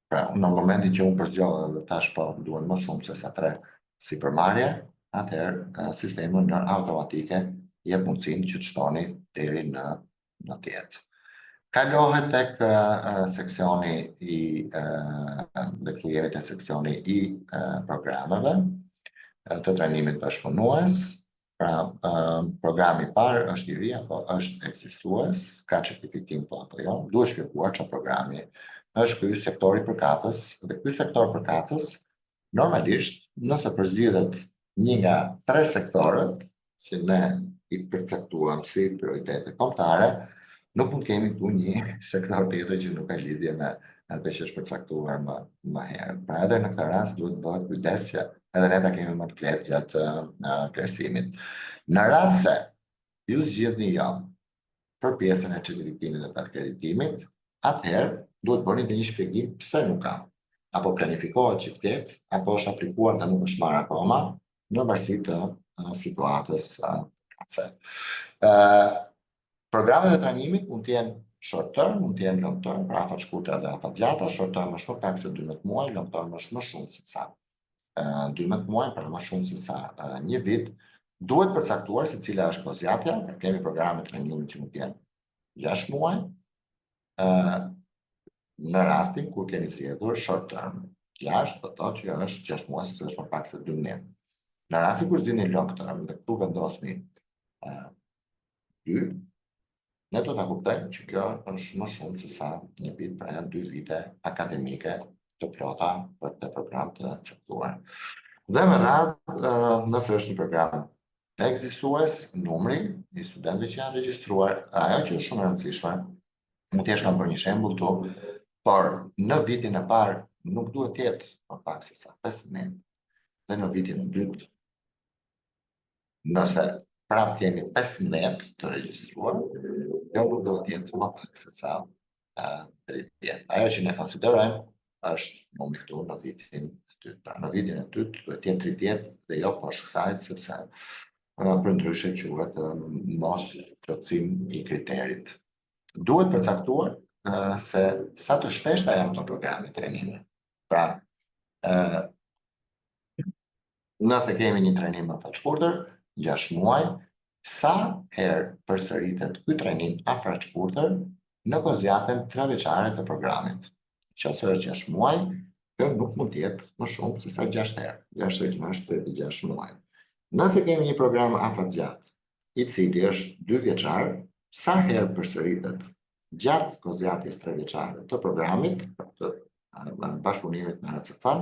Pra, në momentin që unë përzgjodha dhe tash po duhen më shumë se sa 3 sipërmarrje, atëherë sistemi në automatike jep mundësinë që të shtoni deri në 10. Kalohet tek seksioni i dhe këtu jemi te seksioni i programeve të trajnimit bashkëpunues. Pra, programi i parë është i ri apo është ekzistues, ka certifikim po apo jo, duhet shpjeguar çfarë programi është ky sektori i përkatës, dhe ky sektor përkatës normalisht nëse përzgjidhet një nga 3 sektorët që ne i përcaktuam si prioritete kombëtare, nuk mund kemi këtu një sektor tjetër që nuk ka lidhje me atë që është përcaktuar më herë. Pra edhe në këtë rast duhet bëhet kujdesja, edhe ne ta kemi më të lehtë gjatë plotësimit. Në rast se ju zgjidhni jo për pjesën e certifikimit dhe të akreditimit, atëherë duhet bëni një shpjegim pse nuk ka, apo planifikohet që të ketë, apo është aplikuar dhe nuk është marrë akoma, në varësi të situatës atëse. Programet e trajnimit mund të jenë short term, mund të jenë long term, pra afat shkurtra dhe afat gjata. Short term është më pak se 12 muaj, long term është më shumë se sa 12 muaj, pra më shumë se sa një vit. Duhet përcaktuar se cila është kozjatja, kemi programe trajnimi që mund të jenë 6 muaj, në rastin kur keni zgjedhur short term. 6 do të thotë që është 6 muaj, sepse është më pak se 12. Në rastin kur zgjidhni long term dhe këtu vendosni 2, ne do ta kuptojmë që kjo është më shumë se sa një vit, pra janë 2 vite akademike të plota për këtë program të caktuar. Dhe me radhë, nëse është një program ekzistues, numri i studentëve që janë regjistruar, ajo që është shumë e rëndësishme, mund të jesh kam për një shembull këtu, por në vitin e parë nuk duhet të jetë më pak se sa 15, dhe në vitin e dytë, nëse prap kemi 15 të regjistruar, jo nuk do të jetë më pak se sa 30. Ajo që ne konsiderojmë është numri këtu në vitin e dytë. Pra në vitin e dytë duhet të jetë 30 dhe jo poshtë kësaj, sepse për ndryshe quhet mos plotësim i kriterit. Duhet përcaktuar se sa të shpeshta janë këto programe trajnimi. Pra, nëse kemi një trajnim më të shkurtër, 6 muaj, sa herë përsëritet ky trajnim afër shkurtër në kozjatën 3 veçare të programit. Qase është 6 muaj, kjo nuk mund të jetë më shumë se sa 6 herë. 6 herë 6, 36 muaj. Nëse kemi një program afatgjat, i cili është 2 vjeçar, sa herë përsëritet gjatë kozjatjes 3 vjeçare të programit, të bashkëpunimit me RCFan,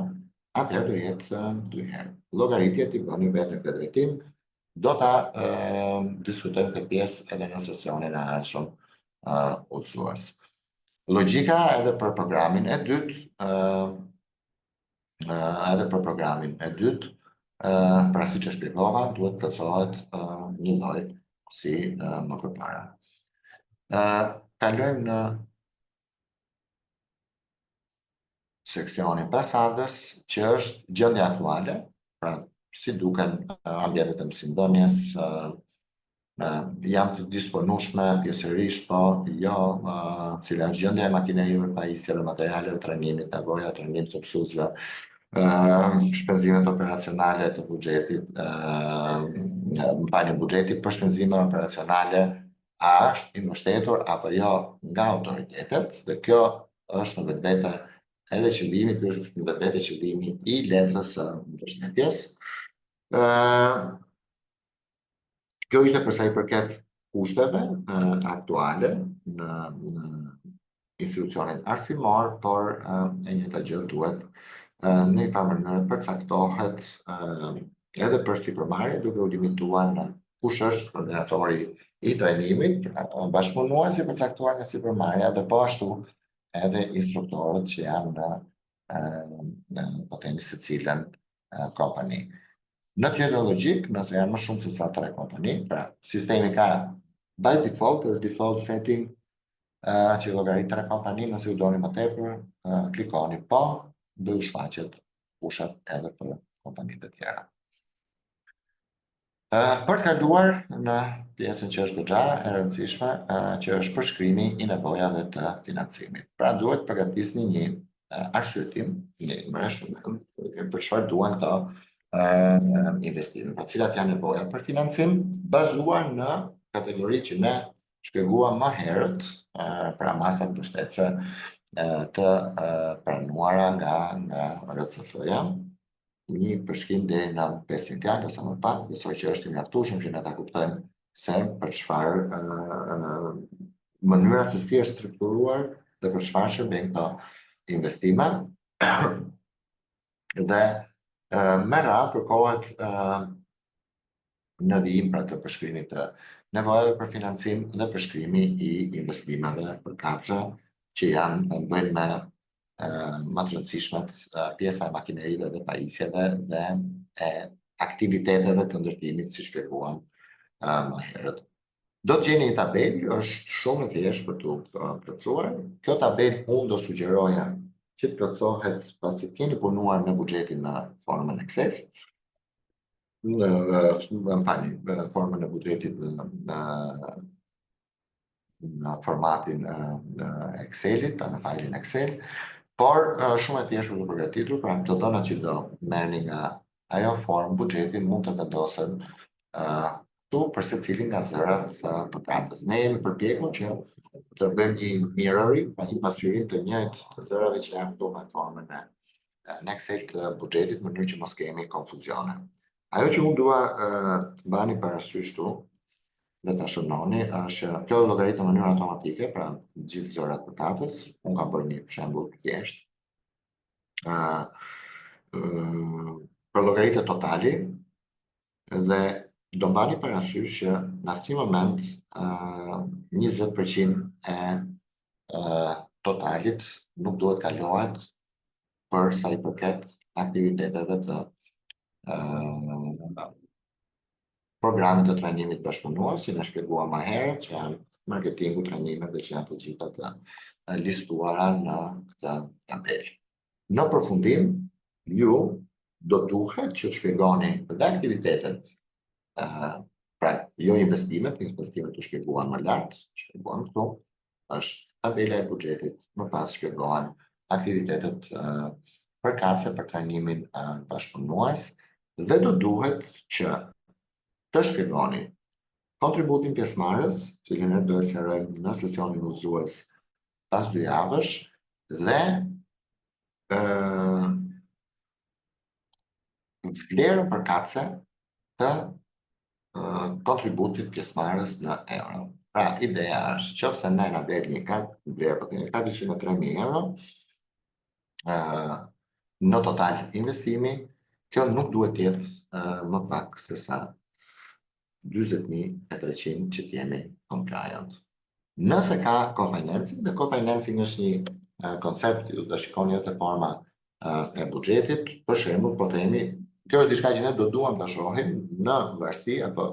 atëherë do jetë 2 herë. Llogaritjet i bëni vetë në këtë drejtim, do ta diskutojmë këtë pjesë edhe në sesionin e ardhshëm udhëzues. Logjika edhe për programin e dytë, pra siç e shpjegova, duhet plotësohet një lloj si më përpara. Kalojmë në seksionin pasardhës, që është gjendja aktuale, pra si duken ambientet e mësimdhënies, janë të disponueshme pjesërisht, po jo, cila është gjendja e makinerive, pajisjeve dhe materialeve të trajnimit, nevoja e trajnimit të mësuesve, shpenzimet operacionale të buxhetit, buxheti për shpenzime operacionale a është i mbështetur apo jo nga autoritetet, dhe kjo është në vetvete edhe qëllimi, ky është në vetvete qëllimi i letrës së mbështetjes. Kjo ishte për sa i përket kushteve aktuale në institucionin arsimor, por e njëjta gjë duhet në një farë mënyrë përcaktohet edhe për sipërmarrje, duke u limituar në kush është koordinatori i trajnimit, bashkëpunuesi përcaktuar nga sipërmarrja, dhe po ashtu edhe instruktorët që janë në po themi secilën kompani. Në tjetër logjik, nëse janë më shumë se sa 3 kompani, pra sistemi ka by default, as default setting, që llogarit 3 kompani, nëse u doni më tepër, klikoni po, do ju shfaqet fushat edhe për kompanitë e tjera. Për të kaluar në pjesën që është goxha e rëndësishme, që është përshkrimi i nevojave të financimit. Pra duhet përgatisni një arsyetim, për çfarë duan këto investime, pra cilat janë nevojat për financim, bazuar në kategori që ne shpjeguam më herët, pra masat mbështetëse të pranuara nga RCF-ja, një përshkrim deri në 500 janë, ose më pak, besoj që është i mjaftueshëm që ne ta kuptojmë se për çfarë mënyra se si është strukturuar dhe për çfarë shërbejnë këto investime. Dhe me radhë kërkohet në vijim pra të përshkrimit të nevojave për financim dhe përshkrimi i investimeve për katra që janë bëjnë me më të rëndësishmet pjesa e makinerive dhe pajisjeve dhe aktiviteteve të ndërtimit, si shpjeguam më herët. Do të gjeni një tabelë, është shumë e thjeshtë për të plotësuar. Kjo tabelë unë do sugjeroja që të plotësohet pasi keni punuar me buxhetin në formën Excel, në formën e buxhetit në formatin Excelit, pra në failin Excel, por shumë e thjeshtë për të përgatitur, pra të dhënat që do merrni nga ajo formë buxhetin mund të vendosen këtu për secilin nga zërat përkatës. Ne jemi përpjekur që të bëjmë një mirroring, pra një pasqyrim të njëjtë të zërave që janë këtu me formën në Excel të buxhetit, në mënyrë që mos kemi konfuzione. Ajo që unë dua të bani parasysh këtu dhe ta shënoni është kjo llogarit në mënyrë automatike, pra gjithë zërat përkatës. Unë kam bërë një shembull thjesht. Për llogaritë totali, dhe do mbani parasysh që në asnjë moment 20% e totalit nuk duhet kalohet për sa i përket aktiviteteve të programit të trajnimit bashkëpunues, si ne shpjeguam më herët, që janë marketingu, trajnimet dhe që janë të gjitha të listuara në këtë tabelë. Në përfundim, ju do duhet që të shpjegoni dhe aktivitetet, pra jo investimet u shpjeguan më lart, shpjeguan këtu, është tabela e buxhetit, më pas shpjegohen aktivitetet përkatëse për trajnimin bashkëpunues, dhe do duhet që të shpjegoni kontributin pjesëmarrës, cilin ne do e sqarojmë në sesionin udhëzues pas 2 javësh, dhe vlerën përkatëse të kontributit pjesëmarrës në euro. Pra, ideja është qoftë se ne na del një vlerë për 403.000 euro në total investimi, kjo nuk duhet të jetë më pak se sa 40.300 që t'jemi compliant. Nëse ka co-financing, dhe co-financing është një koncept që do shikoni edhe forma e buxhetit, për shembull, po themi, kjo është diçka që ne do duam ta shohim në varësi apo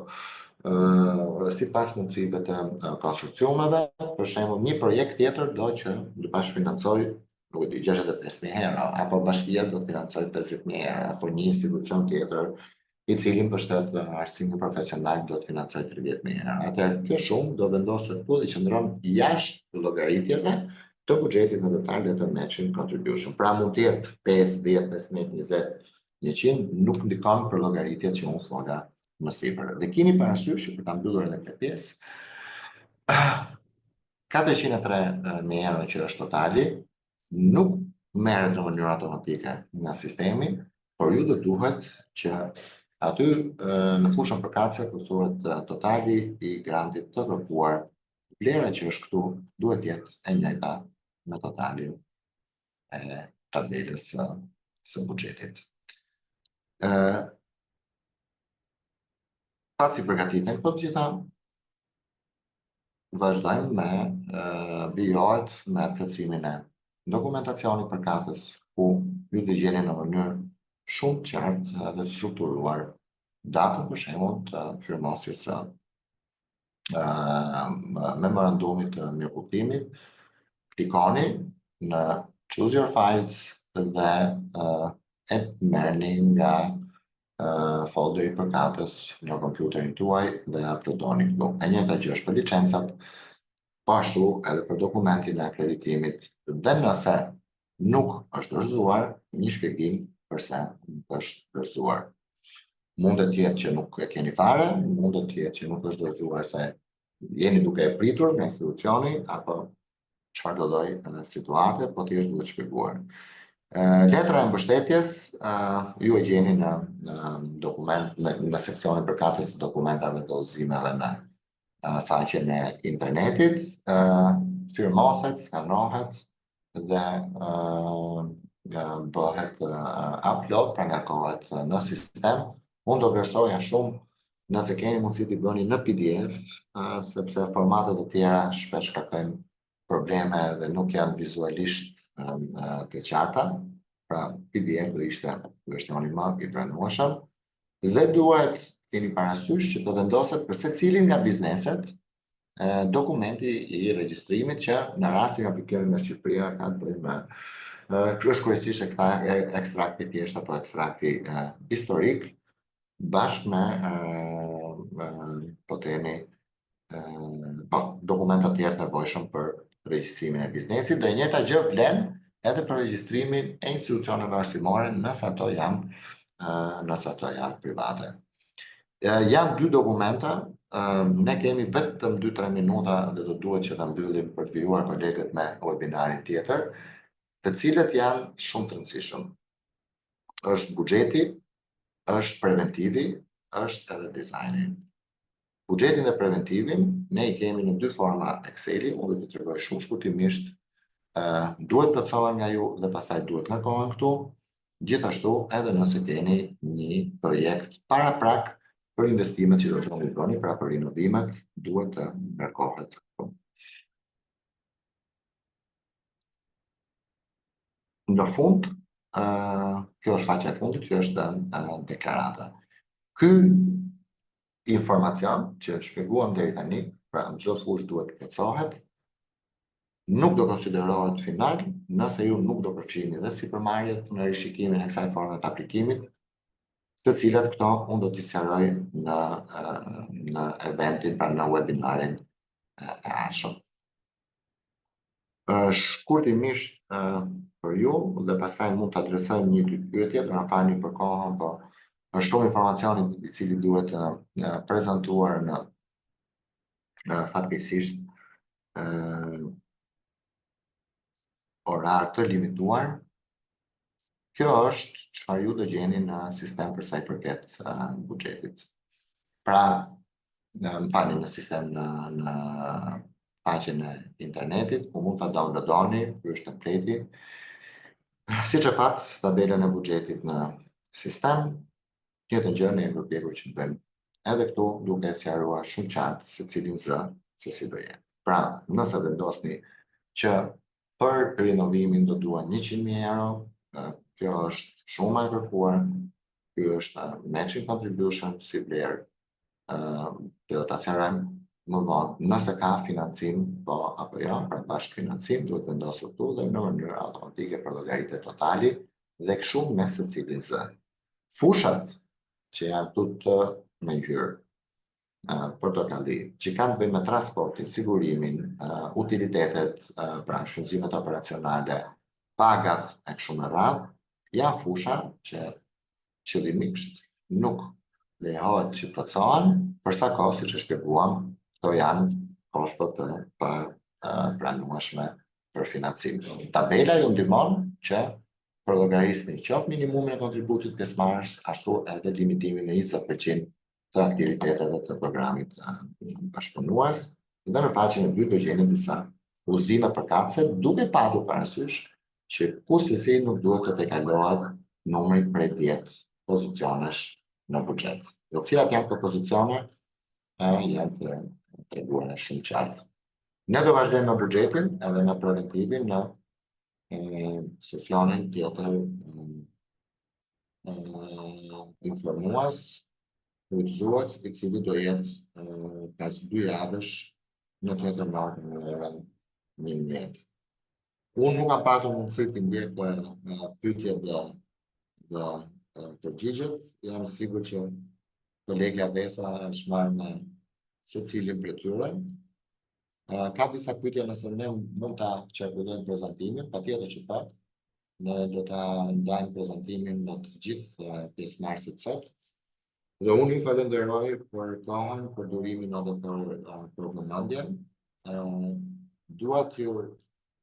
si pas mundësive të konstruksioneve. Për shembull, një projekt tjetër do që do bashkëfinancoj 65.000 euro, apo bashkia do të financoj 50.000 euro, apo një institucion tjetër i cili mbështet arsimin profesional do të financoj 30.000 euro. Atëherë kjo shumë do vendoset tu dhe qëndron jashtë llogaritjeve të buxhetit në detaj dhe të matching contribution. Pra mund të jetë 5, 10, 15, 20, 100, nuk ndikon për llogaritjet që unë fola më sipër. Dhe keni parasysh për ta mbyllur edhe këtë pjesë, 403.000 euro që është totali, nuk merret në mënyrë automatike nga sistemi, por ju do duhet që aty në fushën përkatëse përkatësohet totali i grantit të kërkuar. Vlera që është këtu duhet jetë e njëjta me totalin e tabelës së buxhetit. Pasi përgatiten këto të gjitha, vazhdojmë me bijohet me plotësimin e dokumentacionit përkatës, ku ju të gjeni në mënyrë shumë të qartë dhe të strukturuar datën për shembull të firmosjes së memorandumit të mirëkuptimit. Klikoni në Choose Your Files dhe e merrni nga folderi përkatës në kompjuterin tuaj dhe uploadoni këtu. E njëjta gjë është për licencat, po ashtu edhe për dokumentin e akreditimit, dhe nëse nuk është dorëzuar, një shpjegim përse nuk është dorëzuar. Mundet të jetë që nuk e keni fare, mundet të jetë që nuk është dorëzuar se jeni duke e pritur nga institucioni, apo çfarë do lloj situate, po thjesht duhet shpjeguar. Letra e mbështetjes ju e gjeni në dokument, në seksionin përkatës të dokumentave të udhëzimeve në faqen e internetit, firmohet, skanohet dhe bëhet upload, pra ngarkohet në sistem. Unë do vlerësoja shumë nëse keni mundësi t'i bëni në PDF, sepse formatet e tjera shpesh kërkojnë probleme dhe nuk janë vizualisht të qarta. Pra PDF do ishte versioni më i pranueshëm, dhe duhet keni parasysh që të vendoset për secilin nga bizneset dokumenti i regjistrimit, që në rastin e aplikimit në Shqipëri ka të bëjë me është kryesisht ekstrakti thjesht apo ekstrakti historik, bashkë me po themi dokumentat tjerë të nevojshëm për regjistrimin e biznesit, dhe njëjta gjë vlen edhe për regjistrimin e institucioneve arsimore nëse ato janë private. Janë 2 dokumenta, ne kemi vetëm 2-3 minuta dhe do duhet që ta mbyllim për të vijuar kolegët me webinarin tjetër, të cilët janë shumë të rëndësishëm. Është buxheti, është preventivi, është edhe dizajni. Buxhetin dhe preventivin ne i kemi në 2 forma Excel-i, unë do t'ju tregoj shumë shkurtimisht. Duhet plotësohen nga ju dhe pastaj duhet ngarkohen këtu. Gjithashtu edhe nëse keni një projekt paraprak për investimet që do të bëni, pra për rinovimet, duhet të ngarkohet këtu. Në fund, kjo është faqja e fundit, kjo është deklarata. Ky informacion që shpjeguam deri tani, pra në çdo fushë duhet të plotësohet, nuk do konsiderohet final nëse ju nuk do përfshihni dhe sipërmarrjet në rishikimin e kësaj forme të aplikimit, të cilat këto unë do t'i sqaroj në eventin, pra në webinarin e ardhshëm. Shkurtimisht për ju, dhe pastaj mund të adresoj një pyetje, do na falni për kohën, po është shumë informacioni i cili duhet prezantuar në fatkeqësisht orar të limituar. Kjo është çfarë ju do gjeni në sistem për sa i përket buxhetit. Pra, në sistem në faqen e internetit, ku mund ta downloadoni, ky është templeti. Siç e pat tabelën e buxhetit në sistem, tjetër gjë ne përpjekur që të bëjmë edhe këtu duke sqaruar shumë qartë se cilin zë se si do jetë. Pra, nëse vendosni që për rinovimin do duan 100.000 euro, kjo është shumë e kërkuar, ky është matching contribution si vlerë, do ta sqarojmë më vonë. Nëse ka financim, po apo jo, pra bashkë financim, duhet vendosur këtu dhe në mënyrë automatike për llogaritë totali dhe kështu me secilin zë. Fushat që janë të me ngjyrë portokalli, që kanë të bëjnë me transportin, sigurimin, utilitetet, pra shpenzimet operacionale, pagat e kështu me radhë, janë fusha që qëllimisht nuk lejohet që plotësohen, për sa kohë, siç e shpjeguam, këto janë kosto të pranueshme për financim. Tabela ju ndihmon që për llogarisni qoftë minimumin e kontributit pjesëmarrës, ashtu edhe limitimin në 20% të aktiviteteve të programit bashkëpunues. Dhe në faqen e dytë do gjeni disa udhëzime përkatëse, duke patur parasysh që kushtësi nuk duhet të tejkalohet numri prej 10 pozicionesh në buxhet. Dhe cilat janë këto pozicione janë të treguara shumë qartë. Ne do vazhdojmë me buxhetin edhe me preventivin në sesionin tjetër informues, udhëzues, i cili do jetë pas 2 javësh në të ndërmarrë në orën 11. Unë nuk kam patur mundësi të ndjek pyetjet dhe përgjigjet. Jam i sigurt që kolegja Vesa është marrë me secilin prej tyre. Ka disa pyetje nëse ne mund ta qarkullojmë prezantimin, patjetër që po. Ne do ta ndajmë prezantimin në të gjithë pjesëmarrësit sot. Dhe unë ju falenderoj për kohën, për durimin edhe për vëmendjen. Dua t'ju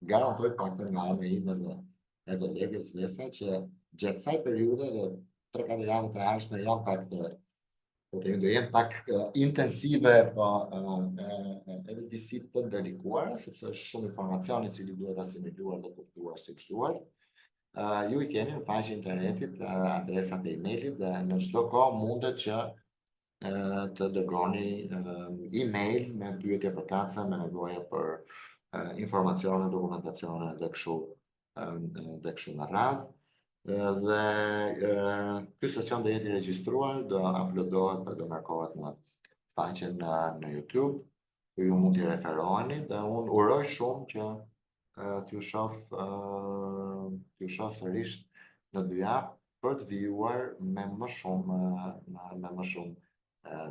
garantoj paktën nga ana ime dhe e kolegës Vesa që gjatë kësaj periudhe dhe 3-4 javët e ardhshme janë pak do jenë pak intensive, po edhe disi të ndërlikuara, sepse është shumë informacion i cili duhet asimiluar dhe kuptuar si kështuar. Ju i keni në faqen e internetit adresat e emailit dhe në çdo kohë mundet që të dërgoni email me pyetje përkatëse, me nevoja për informacione, dokumentacione dhe kështu me radhë. Dhe ky sesion do jetë i regjistruar, do uploadohet dhe do markohet në faqen në YouTube, ku ju mund t'i referoheni dhe unë uroj shumë që t'ju shoh sërish në 2 javë për të vijuar me më shumë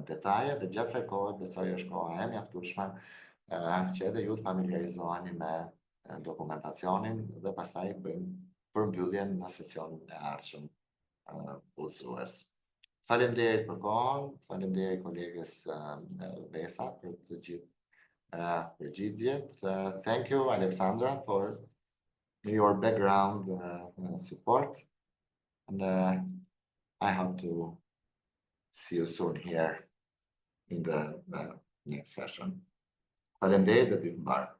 detaje dhe gjatë kësaj kohe besoj është koha e mjaftueshme që edhe ju të familiarizoheni me dokumentacionin dhe pastaj bëjmë përmbylljen në sesionin e ardhshëm udhëzues. Faleminderit për kohën, faleminderit kolegës Vesa për të gjithë përgjigjet. Thank you, Alexandra, for your background support, and I hope to see you soon here in the next session. Faleminderit dhe ditë mbarë.